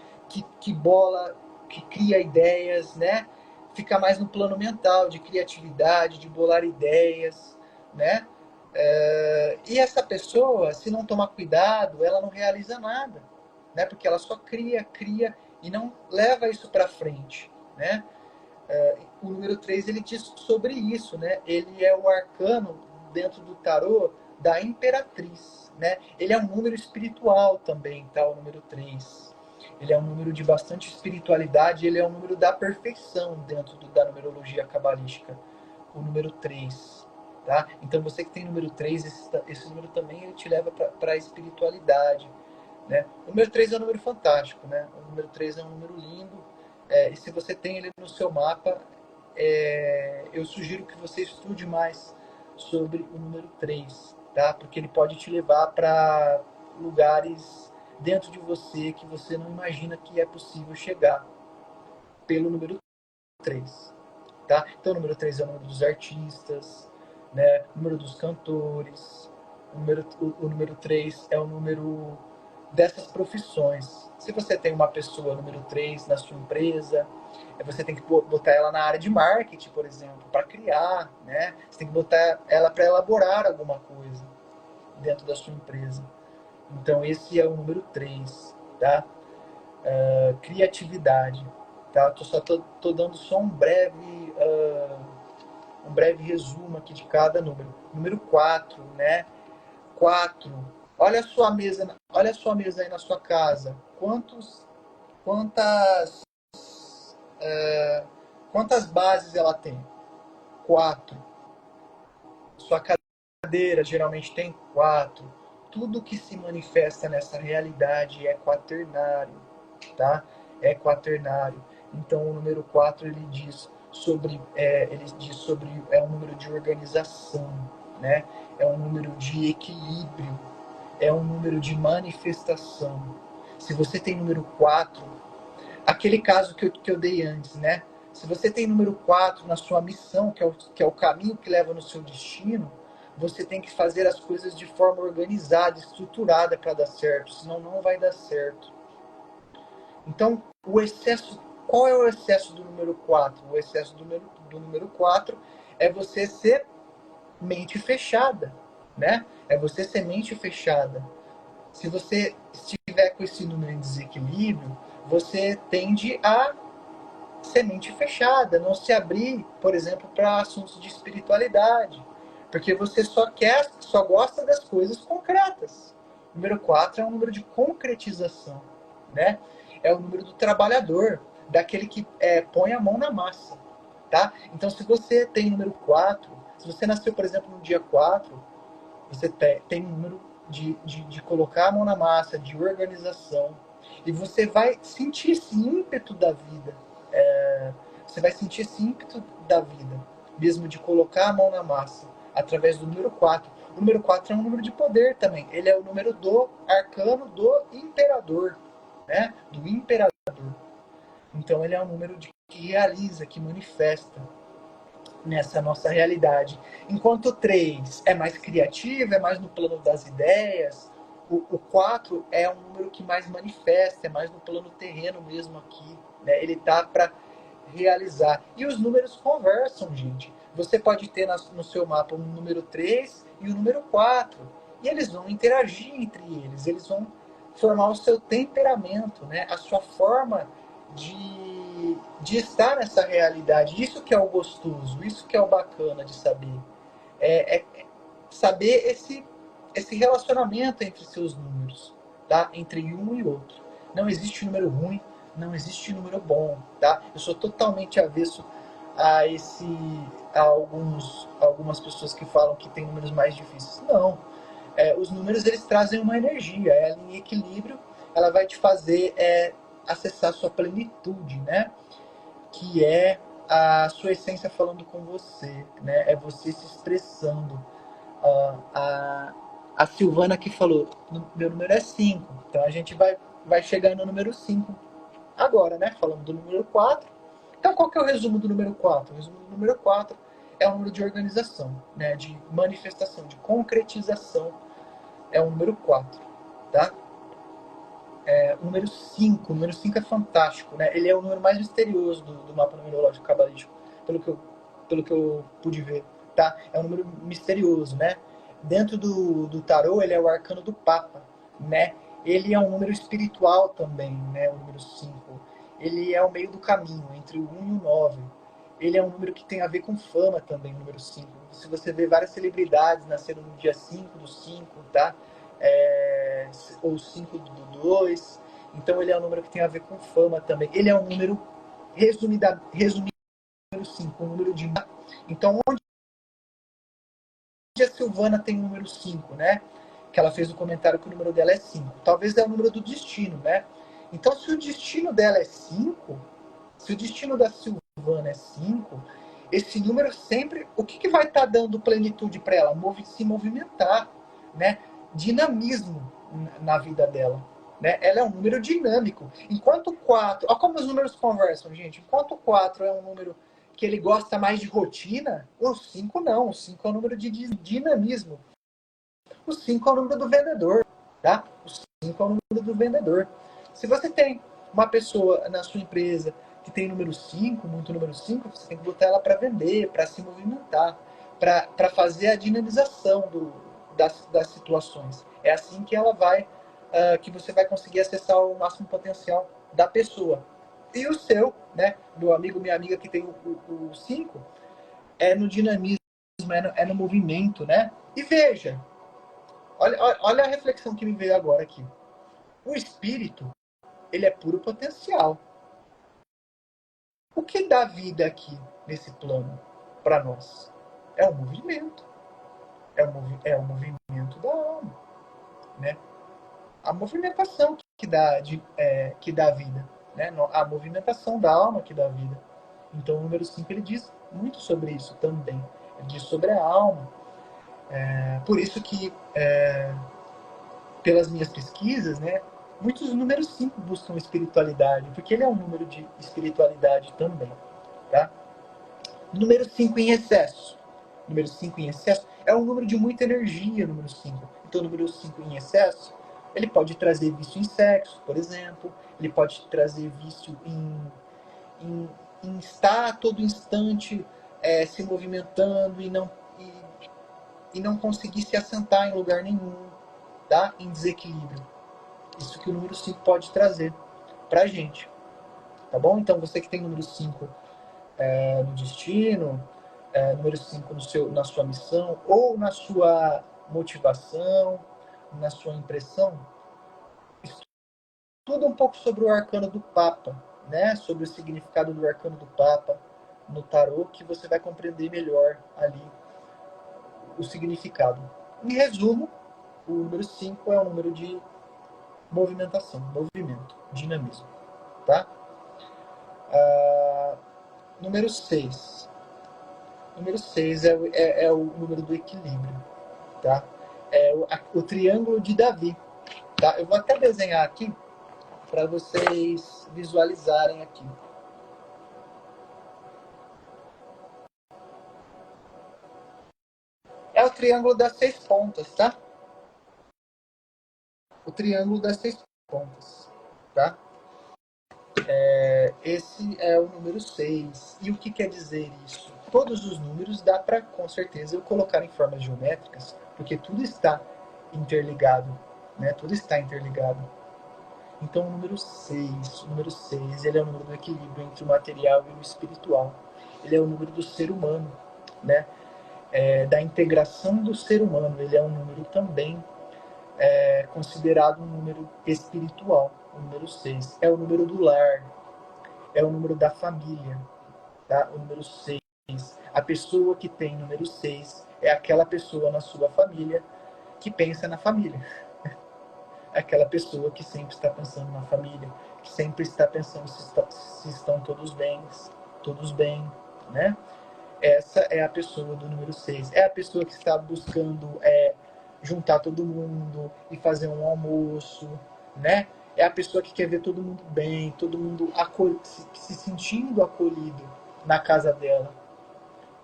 que bola, que cria ideias, né? Fica mais no plano mental, de criatividade, de bolar ideias, né? E essa pessoa, se não tomar cuidado, ela não realiza nada, né? Porque ela só cria e não leva isso para frente, né? O número 3 ele diz sobre isso, né? Ele é o arcano dentro do tarô da imperatriz, né? Ele é um número espiritual também, tá? O número 3. Ele é um número de bastante espiritualidade, ele é um número da perfeição dentro da numerologia cabalística, o número 3. Tá? Então você que tem número 3, esse número também ele te leva para a espiritualidade. Né? O número 3 é um número fantástico. Né? O número 3 é um número lindo. e se você tem ele no seu mapa, eu sugiro que você estude mais sobre o número 3, tá? Porque ele pode te levar para lugares dentro de você que você não imagina que é possível chegar pelo número 3. Tá? Então, o número 3 é o número dos artistas, né? O número dos cantores. O número 3 é o número dessas profissões. Se você tem uma pessoa número 3 na sua empresa, você tem que botar ela na área de marketing, por exemplo, para criar, né? Você tem que botar ela para elaborar alguma coisa dentro da sua empresa. Então, esse é o número 3, tá? Criatividade. Tá? Tô dando só um breve resumo aqui de cada número. Número 4, né? 4. Olha a sua mesa aí na sua casa. Quantas, quantas bases ela tem? 4. Sua cadeira geralmente tem 4. Tudo que se manifesta nessa realidade é quaternário, tá? É quaternário. Então, o número 4 ele diz sobre um número de organização, né? É um número de equilíbrio, é um número de manifestação. Se você tem número 4, aquele caso que eu dei antes, né? Se você tem número 4 na sua missão, que é o caminho que leva no seu destino, você tem que fazer as coisas de forma organizada, estruturada para dar certo, senão não vai dar certo. Então, qual é o excesso do número 4? O excesso do número 4 é você ser mente fechada, né? É você ser mente fechada. Se você estiver com esse número em desequilíbrio, você tende a ser mente fechada, não se abrir, por exemplo, para assuntos de espiritualidade, porque você só gosta das coisas concretas. O número 4 é um número de concretização, né? É o número do trabalhador, daquele que põe a mão na massa, tá? Então, se você tem número 4, se você nasceu, por exemplo, no dia 4, você tem um número de colocar a mão na massa, de organização, e você vai sentir esse ímpeto da vida. Você vai sentir esse ímpeto da vida, mesmo de colocar a mão na massa, através do número 4. O número 4 é um número de poder também. Ele é o número do arcano do imperador, né? Do imperador. Então, ele é um número que realiza, que manifesta nessa nossa realidade. Enquanto o 3 é mais criativo, é mais no plano das ideias, o 4 é um número que mais manifesta, é mais no plano terreno mesmo aqui. Né? Ele tá para realizar. E os números conversam, gente. Você pode ter no seu mapa um número 3 e o número 4. E eles vão interagir entre eles vão formar o seu temperamento, né? A sua forma de estar nessa realidade. Isso que é o gostoso, isso que é o bacana de saber. É saber esse relacionamento entre seus números, tá? Entre um e outro. Não existe número ruim, não existe número bom, tá? Eu sou totalmente avesso a algumas pessoas que falam que tem números mais difíceis. Não. Os números, eles trazem uma energia. Ela em equilíbrio, ela vai te fazer acessar a sua plenitude, né? Que é a sua essência falando com você, né? É você se expressando. A Silvana que falou, meu número é 5. Então a gente vai chegar no número 5 agora, né? Falando do número 4. Então qual que é o resumo do número 4? O resumo do número 4 é o número de organização, né? De manifestação, de concretização. É o número 4, tá? O número 5. O número 5 é fantástico, né? Ele é o número mais misterioso do mapa numerológico cabalístico, pelo que eu pude ver, tá? É um número misterioso, né? Dentro do tarô, ele é o arcano do Papa, né? Ele é um número espiritual também, né? O número 5. Ele é o meio do caminho, entre o 1 e o 9. Ele é um número que tem a ver com fama também, o número 5. Se você vê várias celebridades nascendo no dia 5 do 5, tá? Ou 5 do 2. Então ele é um número que tem a ver com fama também. Ele é um número, resumido, número 5, um número de... Então, onde a Silvana tem o número 5, né? Que ela fez o comentário que o número dela é 5. Talvez é o número do destino, né? Então, se o destino dela é 5, Se o destino da Silvana é 5, esse número sempre... O que vai estar dando plenitude para ela? Se movimentar, né? Dinamismo na vida dela. Né? Ela é um número dinâmico. Enquanto o 4... Olha como os números conversam, gente. Enquanto o 4 é um número que ele gosta mais de rotina, o 5 não. O 5 é um número de dinamismo. O 5 é o número do vendedor. Tá? O 5 é o número do vendedor. Se você tem uma pessoa na sua empresa que tem número 5, muito número 5, você tem que botar ela para vender, para se movimentar, para fazer a dinamização das situações. É assim que ela vai, que você vai conseguir acessar o máximo potencial da pessoa. E o seu, né, meu amigo, minha amiga que tem o 5, é no dinamismo, é no movimento, né? E veja, olha a reflexão que me veio agora aqui. O espírito, ele é puro potencial. O que dá vida aqui, nesse plano, para nós? É o movimento. É o movimento da alma. Né? A movimentação que dá vida. Né? A movimentação da alma que dá vida. Então, o número 5 ele diz muito sobre isso também. Ele diz sobre a alma. Por isso que, pelas minhas pesquisas, né, muitos números 5 buscam espiritualidade, porque ele é um número de espiritualidade também. Tá? Número 5 em excesso. Número 5 em excesso é um número de muita energia, número 5. Então, o número 5 em excesso, ele pode trazer vício em sexo, por exemplo. Ele pode trazer vício em estar a todo instante se movimentando e não conseguir se assentar em lugar nenhum, tá? Em desequilíbrio. Isso que o número 5 pode trazer pra gente. Tá bom? Então, você que tem número 5 no destino, número 5 na sua missão, ou na sua motivação, na sua impressão, estuda um pouco sobre o arcano do Papa, né? Sobre o significado do arcano do Papa no tarô, que você vai compreender melhor ali o significado. Em resumo, o número 5 é um número de movimentação, movimento, dinamismo. Tá? Número 6. Número 6 é o número do equilíbrio. Tá? É o triângulo de Davi. Tá? Eu vou até desenhar aqui para vocês visualizarem aqui. É o triângulo das 6 pontas, tá? O triângulo das 6 pontas, tá? Esse é o número 6. E o que quer dizer isso? Todos os números dá para, com certeza, eu colocar em formas geométricas, porque tudo está interligado, né? Tudo está interligado. Então, o número 6, ele é o número do equilíbrio entre o material e o espiritual. Ele é o número do ser humano, né? Da integração do ser humano. Ele é um número também considerado um número espiritual. O número 6 é o número do lar, é o número da família, tá? O número 6. A pessoa que tem número 6 é aquela pessoa na sua família que pensa na família. Aquela pessoa que sempre está pensando na família, que sempre está pensando se estão todos bem, né? Essa é a pessoa do número 6. É a pessoa que está buscando juntar todo mundo e fazer um almoço, né? É a pessoa que quer ver todo mundo bem, todo mundo se sentindo acolhido na casa dela.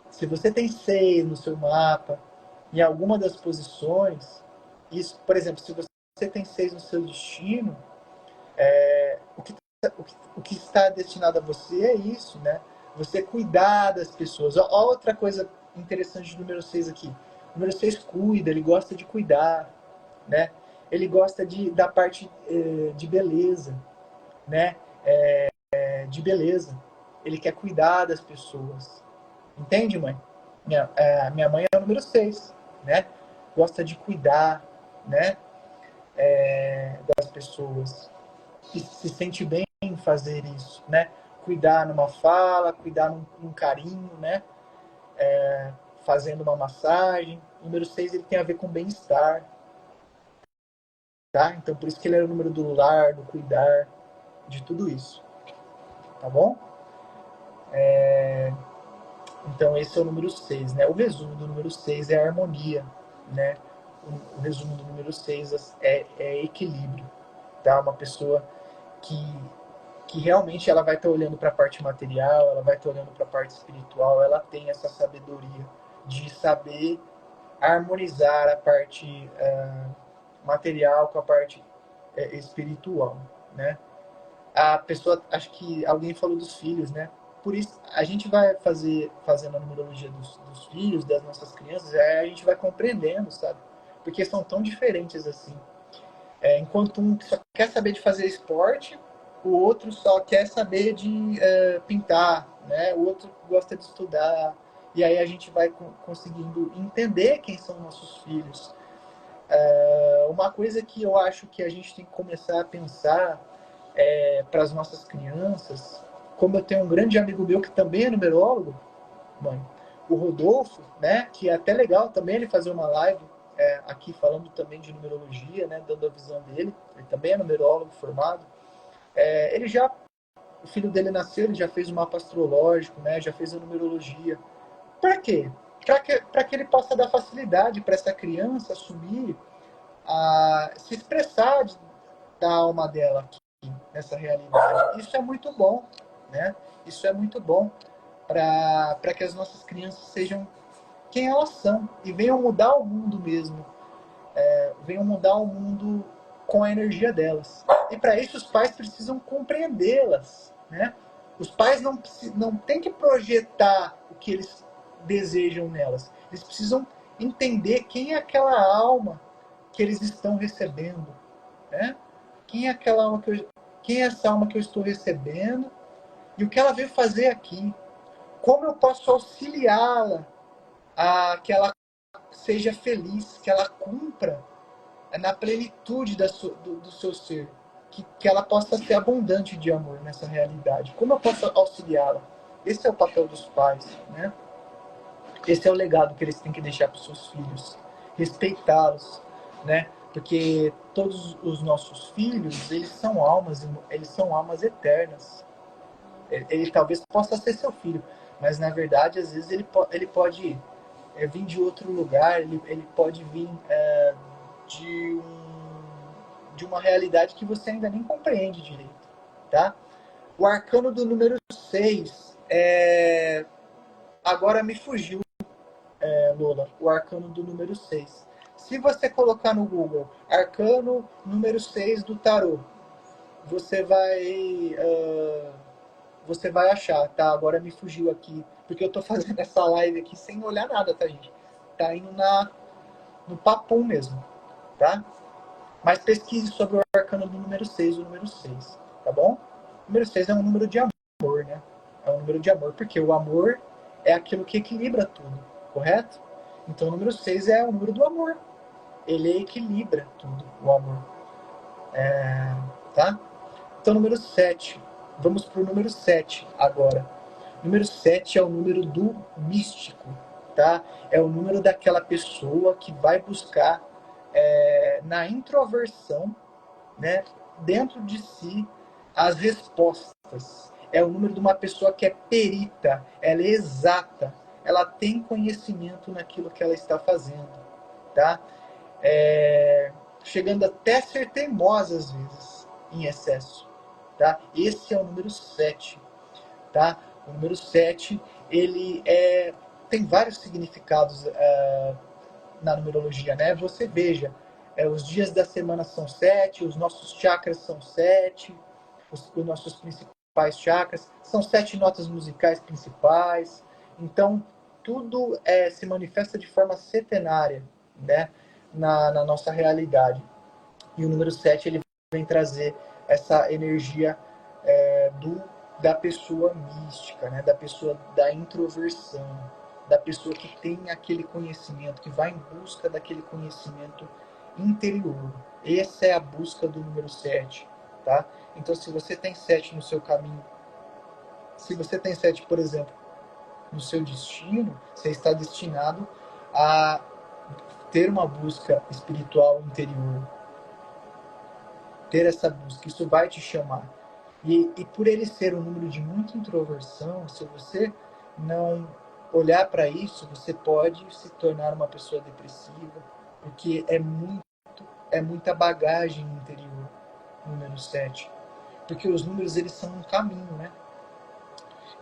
Se você tem 6 no seu mapa, em alguma das posições, isso, por exemplo, se você tem 6 no seu destino, o que está destinado a você é isso, né? Você cuidar das pessoas. Ó, outra coisa interessante do número 6 aqui. O número 6 cuida, ele gosta de cuidar, né? Ele gosta da parte de beleza, né? De beleza. Ele quer cuidar das pessoas. Entende, mãe? Minha mãe é o número 6, né? Gosta de cuidar, né? Das pessoas. E se sente bem em fazer isso, né? Cuidar numa fala, cuidar num carinho, né? Fazendo uma massagem. O número 6 ele tem a ver com bem-estar, tá? Então por isso que ele é o número do lar, do cuidar, de tudo isso, tá bom? Então, esse é o número 6, né? O resumo do número 6 é a harmonia, né? O resumo do número 6 é equilíbrio, tá? Uma pessoa que realmente ela vai estar olhando para a parte material, ela vai estar olhando para a parte espiritual, ela tem essa sabedoria de saber harmonizar a parte material com a parte espiritual, né? A pessoa, acho que alguém falou dos filhos, né? Por isso, a gente vai fazendo a numerologia dos filhos, das nossas crianças, a gente vai compreendendo, sabe? Porque são tão diferentes assim. Enquanto um só quer saber de fazer esporte, o outro só quer saber de pintar, né? O outro gosta de estudar. E aí a gente vai conseguindo entender quem são nossos filhos. Uma coisa que eu acho que a gente tem que começar a pensar para as nossas crianças, como eu tenho um grande amigo meu que também é numerólogo, mãe, o Rodolfo, né, que é até legal também ele fazer uma live aqui falando também de numerologia, né, dando a visão dele. Ele também é numerólogo formado. Ele já, o filho dele nasceu, ele já fez o mapa astrológico, né, já fez a numerologia. Para quê? Para que ele possa dar facilidade para essa criança assumir, se expressar da alma dela aqui, nessa realidade. Isso é muito bom, né? Isso é muito bom para que as nossas crianças sejam quem elas são e venham mudar o mundo mesmo, venham mudar o mundo com a energia delas. E para isso os pais precisam compreendê-las, né? Os pais não têm que projetar o que eles desejam nelas. Eles precisam entender quem é aquela alma que eles estão recebendo, né? Quem é aquela alma quem é essa alma que eu estou recebendo e o que ela veio fazer aqui? Como eu posso auxiliá-la a que ela seja feliz, que ela cumpra na plenitude do seu ser, que ela possa ser abundante de amor nessa realidade. Como eu posso auxiliá-la? Esse é o papel dos pais, né? Esse é o legado que eles têm que deixar para os seus filhos, respeitá-los, né? Porque todos os nossos filhos, eles são almas eternas. Ele talvez possa ser seu filho, mas na verdade, às vezes ele pode vir de outro lugar, ele pode vir de, de uma realidade que você ainda nem compreende direito, tá? O arcano do número 6 agora me fugiu, Lola, o arcano do número 6. Se você colocar no Google arcano número 6 do tarô, você vai achar, tá? Agora me fugiu aqui, porque eu tô fazendo essa live aqui sem olhar nada, tá, gente? Tá indo no papum mesmo, tá? Mas pesquise sobre o arcano do número 6, o número 6, tá bom? O número 6 é um número de amor, né? É um número de amor, porque o amor é aquilo que equilibra tudo, correto? Então o número 6 é o número do amor. Ele equilibra tudo, o amor. Tá? Então número 7. Vamos pro número 7 agora. Número 7 é o número do místico, tá? É o número daquela pessoa que vai buscar na introversão, né, dentro de si, as respostas. É o número de uma pessoa que é perita, ela é exata, ela tem conhecimento naquilo que ela está fazendo, tá? Chegando até a ser teimosa às vezes, em excesso, tá? Esse é o número 7, tá? O número 7, ele tem vários significados na numerologia, né? Você veja, os dias da semana são 7, os nossos chakras são 7, os nossos principais chakras, são 7 notas musicais principais. Então, tudo se manifesta de forma setenária, né? Na nossa realidade. E o número 7 ele vem trazer essa energia da pessoa mística, né? Da pessoa da introversão, da pessoa que tem aquele conhecimento, que vai em busca daquele conhecimento interior. Essa é a busca do número 7, tá? Então, se você tem 7 no seu caminho, se você tem 7, por exemplo, no seu destino, você está destinado a ter uma busca espiritual interior. Ter essa busca, isso vai te chamar. E por ele ser um número de muita introversão, se você não olhar para isso, você pode se tornar uma pessoa depressiva, porque é muita bagagem interior, número 7. Porque os números, eles são um caminho, né?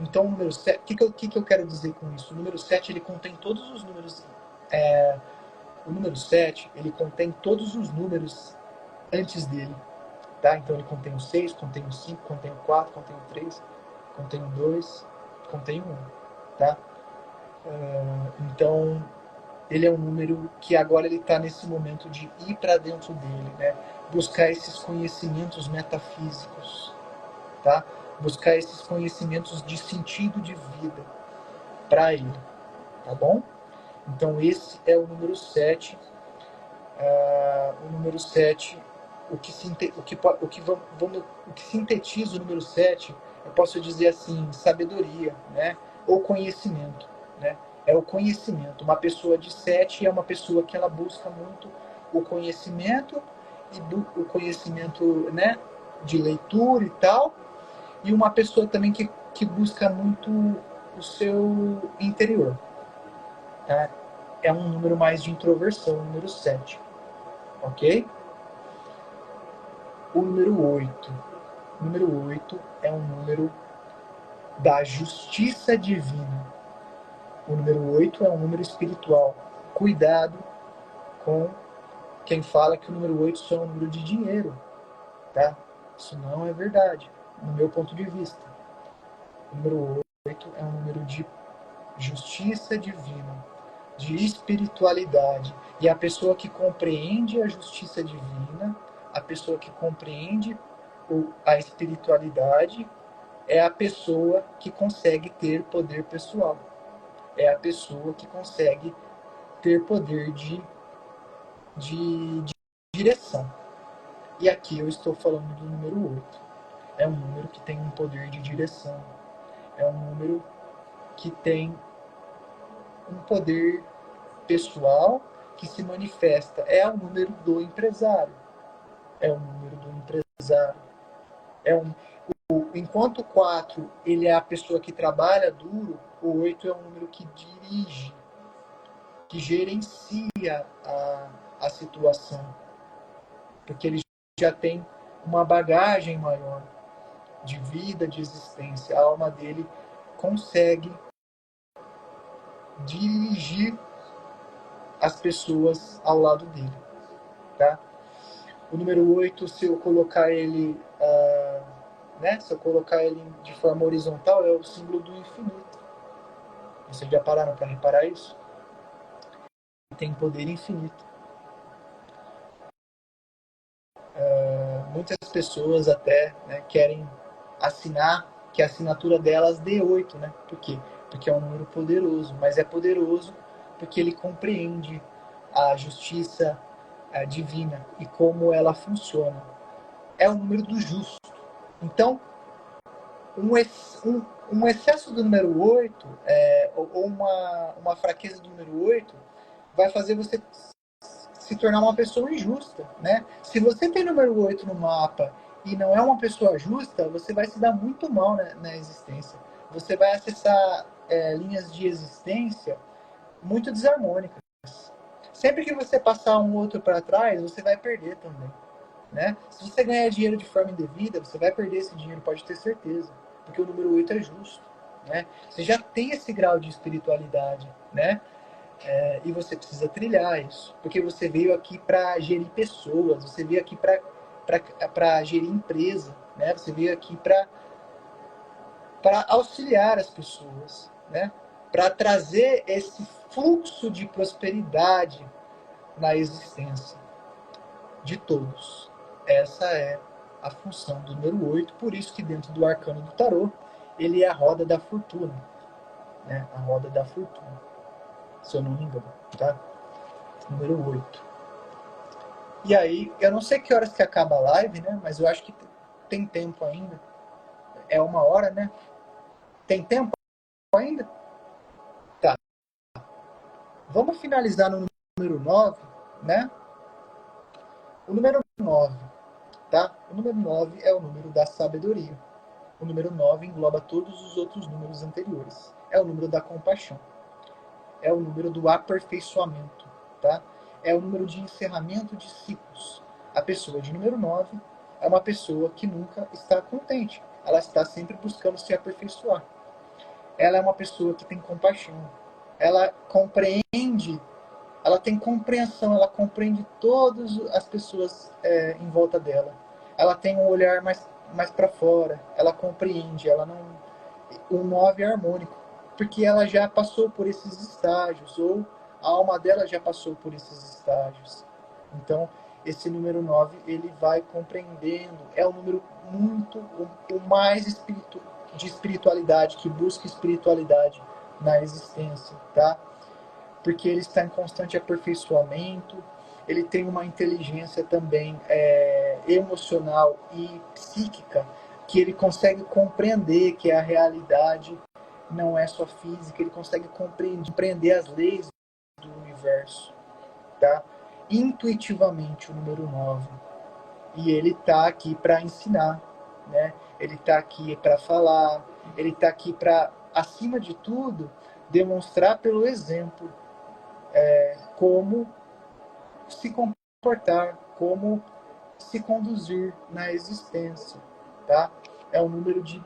Então, o número 7, o que eu quero dizer com isso? O número 7, ele contém todos os números. O número 7, ele contém todos os números antes dele. Tá? Então, ele contém o 6, contém o 5, contém o 4, contém o 3, contém o 2, contém o 1. Tá? Então, ele é um número que agora ele está nesse momento de ir para dentro dele, né? Buscar esses conhecimentos metafísicos, tá? Buscar esses conhecimentos de sentido de vida para ele, tá bom? Então esse é o número 7. O número 7, o que sintetiza o número 7, eu posso dizer assim, sabedoria, né? Ou conhecimento, né? É o conhecimento. Uma pessoa de 7 é uma pessoa que ela busca muito o conhecimento, o conhecimento, né, de leitura e tal, e uma pessoa também que busca muito o seu interior. Tá? É um número mais de introversão, o número 7. Ok? O número 8. O número 8 é um número da justiça divina. O número 8 é um número espiritual. Cuidado com quem fala que o número 8 só é um número de dinheiro. Tá? Isso não é verdade, no meu ponto de vista. O número 8 é um número de justiça divina, de espiritualidade. E a pessoa que compreende a justiça divina, a pessoa que compreende a espiritualidade, é a pessoa que consegue ter poder pessoal. É a pessoa que consegue ter poder de direção. E aqui eu estou falando do número 8. É um número que tem um poder de direção. É um número que tem um poder pessoal que se manifesta. É o número do empresário. É o número do empresário. Enquanto o 4 ele é a pessoa que trabalha duro, o 8 é um número que dirige, que gerencia a situação. Porque ele já tem uma bagagem maior de vida, de existência. A alma dele consegue dirigir as pessoas ao lado dele. Tá? O número 8, se eu colocar ele, né, se eu colocar ele de forma horizontal, é o símbolo do infinito. Vocês já pararam para reparar isso? Tem poder infinito. Muitas pessoas até, né, querem assinar que a assinatura delas dê 8, né? Por quê? Porque é um número poderoso, mas é poderoso porque ele compreende a justiça divina e como ela funciona. É o número do justo. Então, um excesso do número 8, ou uma fraqueza do número 8, vai fazer você se tornar uma pessoa injusta, né? Se você tem número 8 no mapa e não é uma pessoa justa, você vai se dar muito mal na existência. Você vai acessar linhas de existência muito desarmônicas. Sempre que você passar um outro para trás, você vai perder também. Né? Se você ganhar dinheiro de forma indevida, você vai perder esse dinheiro, pode ter certeza. Porque o número 8 é justo. Né? Você já tem esse grau de espiritualidade. Né? E você precisa trilhar isso. Porque você veio aqui para gerir pessoas, você veio aqui para gerir empresa. Né? Você veio aqui para auxiliar as pessoas. Né? Para trazer esse fluxo de prosperidade na existência de todos. Essa é a função do número 8, por isso que dentro do arcano do tarô, ele é a roda da fortuna. Né? A roda da fortuna, se eu não me engano. Tá? Número 8. E aí, eu não sei que horas que acaba a live, né? Mas eu acho que tem tempo ainda. É 1 hora, né? Tem tempo ainda? Tá. Vamos finalizar no número 9, né? O número 9, tá? O número 9 é o número da sabedoria. o número 9 engloba todos os outros números anteriores. É o número da compaixão. É o número do aperfeiçoamento, tá? É o número de encerramento de ciclos. A pessoa de número 9 é uma pessoa que nunca está contente. Ela está sempre buscando se aperfeiçoar. Ela é uma pessoa que tem compaixão. Ela compreende, ela tem compreensão, ela compreende todas as pessoas em volta dela. Ela tem um olhar mais para fora, ela compreende, ela não... O 9 é harmônico, porque ela já passou por esses estágios, ou a alma dela já passou por esses estágios. Então, esse número 9, ele vai compreendendo, é um número muito, o mais de espiritualidade, que busca espiritualidade na existência, tá? Porque ele está em constante aperfeiçoamento, ele tem uma inteligência também emocional e psíquica, que ele consegue compreender que a realidade não é só física, ele consegue compreender as leis do universo, tá? Intuitivamente, o número 9. E ele está aqui para ensinar, né? Ele está aqui para falar, ele está aqui para, acima de tudo, demonstrar pelo exemplo como se comportar, como se conduzir na existência, tá? É um número de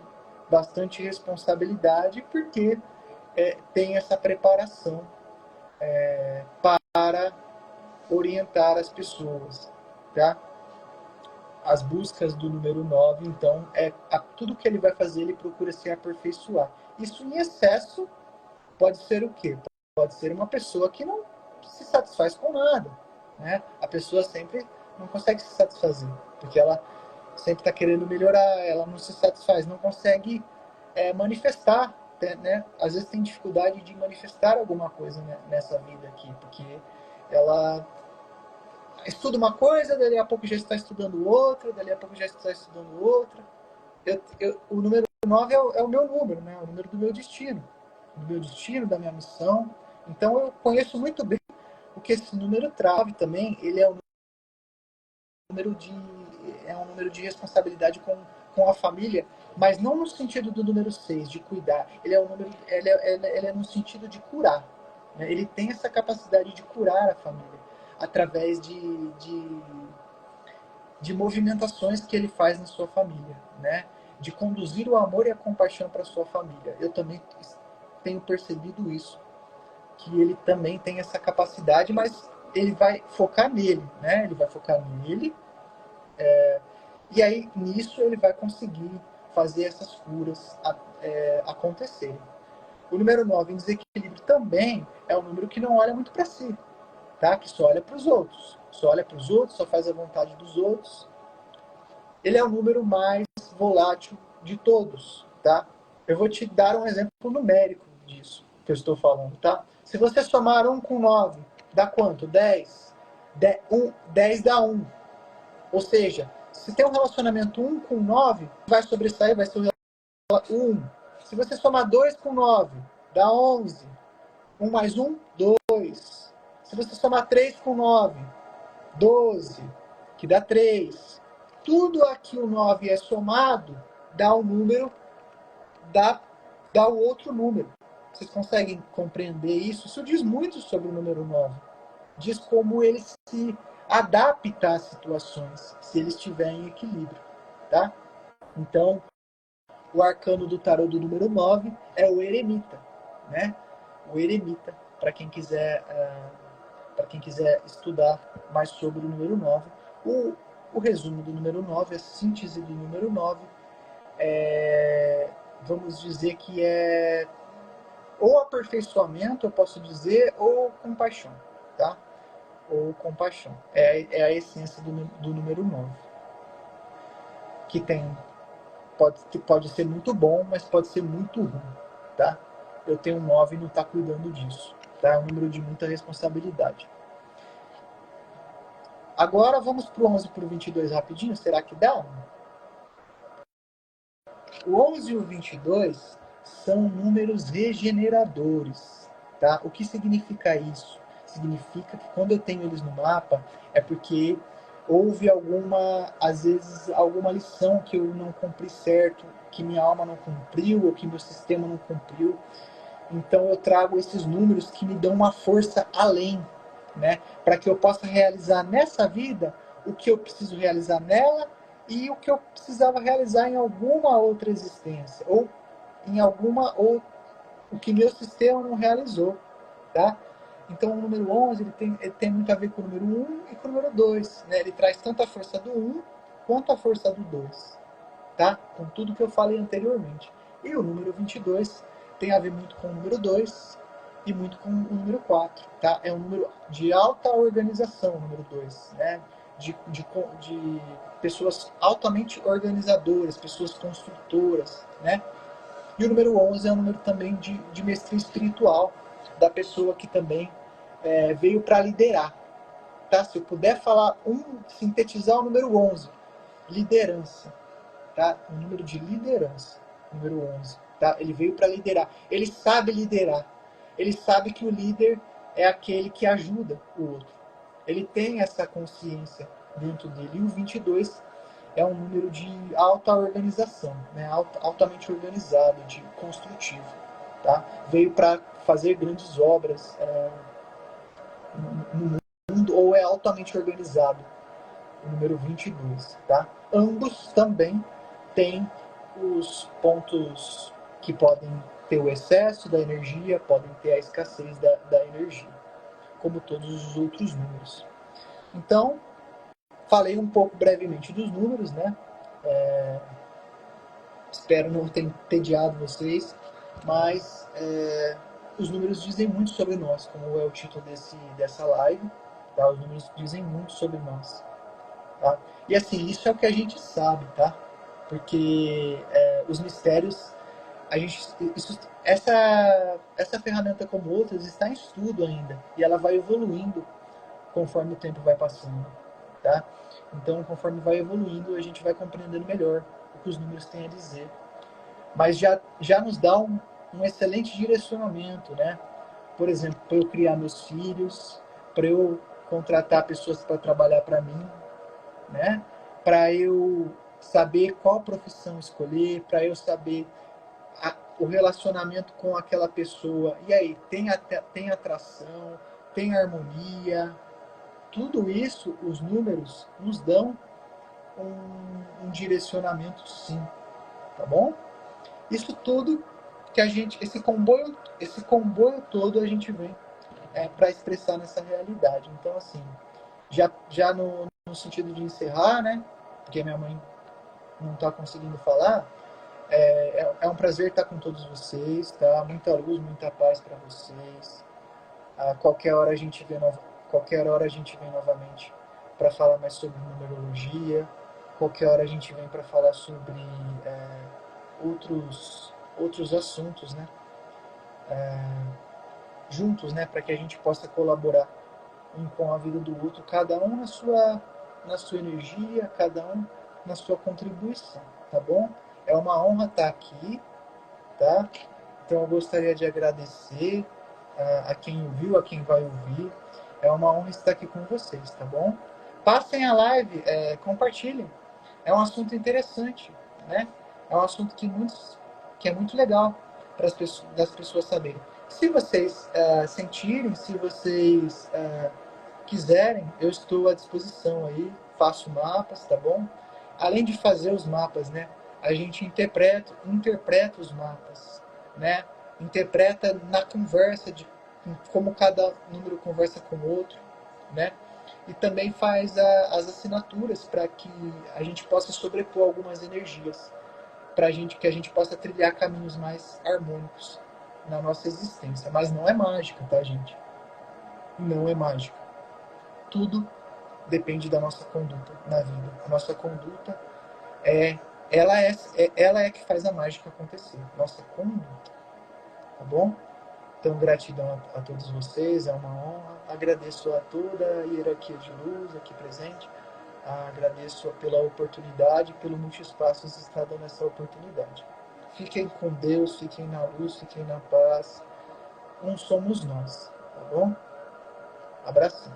bastante responsabilidade, porque tem essa preparação para orientar as pessoas, tá? As buscas do número 9, então, tudo que ele vai fazer, ele procura se aperfeiçoar. Isso em excesso pode ser o quê? Pode ser uma pessoa que não se satisfaz com nada, né? A pessoa sempre não consegue se satisfazer, porque ela sempre está querendo melhorar, ela não se satisfaz, não consegue manifestar, né? Às vezes tem dificuldade de manifestar alguma coisa, né, nessa vida aqui, porque ela estuda uma coisa, dali a pouco já está estudando outra, dali a pouco já está estudando outra. O número 9 é o meu número, né? É o número do meu destino. Do meu destino, da minha missão. Então eu conheço muito bem o que esse número traz também. Ele é um número de responsabilidade com a família, mas não no sentido do número 6, de cuidar. Ele é no sentido de curar, né? Ele tem essa capacidade de curar a família através de movimentações que ele faz na sua família, né? De conduzir o amor e a compaixão para a sua família. Eu também tenho percebido isso, que ele também tem essa capacidade, mas ele vai focar nele, né? Ele vai focar nele, e aí nisso ele vai conseguir fazer essas curas acontecerem. O número 9 em desequilíbrio também é um número que não olha muito para si, tá? Que só olha para os outros. Só olha para os outros, só faz a vontade dos outros. Ele é o número mais volátil de todos, tá? Eu vou te dar um exemplo numérico disso que eu estou falando, tá? Se você somar 1 com 9, dá quanto? 10. 10 dá 1. Ou seja, se tem um relacionamento 1 com 9, vai sobressair, vai ser o 1. Se você somar 2 com 9, dá 11. 1 mais 1, 2. Se você somar 3 com 9, 12, que dá 3. Tudo aqui o 9 é somado, dá um número, dá o outro número. Vocês conseguem compreender isso? Isso diz muito sobre o número 9. Diz como ele se adapta às situações, se ele estiver em equilíbrio, tá? Então, o arcano do tarô do número 9 é o eremita, né? O eremita, para quem quiser estudar mais sobre o número 9. O resumo do número 9, a síntese do número 9, vamos dizer que é ou aperfeiçoamento, eu posso dizer, ou compaixão, tá? Ou compaixão. É a essência do número 9. Que pode ser muito bom, mas pode ser muito ruim, tá? Eu tenho 9 e não está cuidando disso, tá? É um número de muita responsabilidade. Agora vamos para o 11 e para o 22 rapidinho. Será que dá? O 11 e o 22 são números regeneradores, tá? O que significa isso? Significa que quando eu tenho eles no mapa, é porque houve às vezes, alguma lição que eu não cumpri certo, que minha alma não cumpriu, ou que meu sistema não cumpriu. Então eu trago esses números que me dão uma força além, né? Para que eu possa realizar nessa vida o que eu preciso realizar nela e o que eu precisava realizar em alguma outra existência, ou em alguma ou o que meu sistema não realizou, tá? Então o número 11 ele tem muito a ver com o número 1 e com o número 2, né? Ele traz tanto a força do 1 quanto a força do 2, tá? Com tudo que eu falei anteriormente. E o número 22 tem a ver muito com o número 2 e muito com o número 4, tá? É um número de alta organização, o número 2, né? De pessoas altamente organizadoras, pessoas construtoras, né? E o número 11 é um número também de mestria espiritual, da pessoa que também veio para liderar, tá? Se eu puder sintetizar o número 11, liderança, tá? Um número de liderança, número 11, tá? Ele veio para liderar. Ele sabe liderar. Ele sabe que o líder é aquele que ajuda o outro. Ele tem essa consciência dentro dele. E o 22 é um número de alta organização, né? Altamente organizado, de construtivo, tá? Veio para fazer grandes obras no mundo, ou é altamente organizado, o número 22, tá? Ambos também têm os pontos que podem ter o excesso da energia, podem ter a escassez da energia, como todos os outros números. Então, falei um pouco brevemente dos números, né? Espero não ter entediado vocês, mas os números dizem muito sobre nós, como é o título dessa live, tá? Os números dizem muito sobre nós. Tá? E assim, isso é o que a gente sabe, tá? Porque os mistérios, essa ferramenta como outras está em estudo ainda, e ela vai evoluindo conforme o tempo vai passando, tá? Então, conforme vai evoluindo, a gente vai compreendendo melhor o que os números têm a dizer. Mas já nos dá um excelente direcionamento, né? Por exemplo, para eu criar meus filhos, para eu contratar pessoas para trabalhar para mim, né? Para eu saber qual profissão escolher, para eu saber o relacionamento com aquela pessoa. E aí, tem atração, tem harmonia. Tudo isso, os números nos dão um direcionamento, sim, tá bom? Isso tudo que esse comboio todo a gente vem para expressar nessa realidade. Então, assim, já no sentido de encerrar, né? Porque minha mãe não está conseguindo falar. É um prazer estar com todos vocês, tá? Muita luz, muita paz para vocês. Qualquer hora a gente vem novamente para falar mais sobre numerologia. Qualquer hora a gente vem para falar sobre outros assuntos, né? Juntos, né? Para que a gente possa colaborar um com a vida do outro, cada um na sua energia, cada um na sua contribuição, tá bom? É uma honra estar aqui, tá? Então eu gostaria de agradecer a quem ouviu, a quem vai ouvir. É uma honra estar aqui com vocês, tá bom? Passem a live, compartilhem. É um assunto interessante, né? É um assunto que é muito legal para das pessoas saberem. Se vocês sentirem, se vocês quiserem, eu estou à disposição aí, faço mapas, tá bom? Além de fazer os mapas, né? A gente interpreta os mapas, né? Interpreta na conversa de como cada número conversa com o outro, né? E também faz as assinaturas para que a gente possa sobrepor algumas energias, que a gente possa trilhar caminhos mais harmônicos na nossa existência. Mas não é mágica, tá, gente? Não é mágica. Tudo depende da nossa conduta na vida. A nossa conduta ela é que faz a mágica acontecer. Nossa conduta, tá bom? Então, gratidão a todos vocês, é uma honra. Agradeço a toda a hierarquia de luz aqui presente. Agradeço pela oportunidade, pelo Multiespaços estar dando essa oportunidade. Fiquem com Deus, fiquem na luz, fiquem na paz. Um somos nós, tá bom? Abração.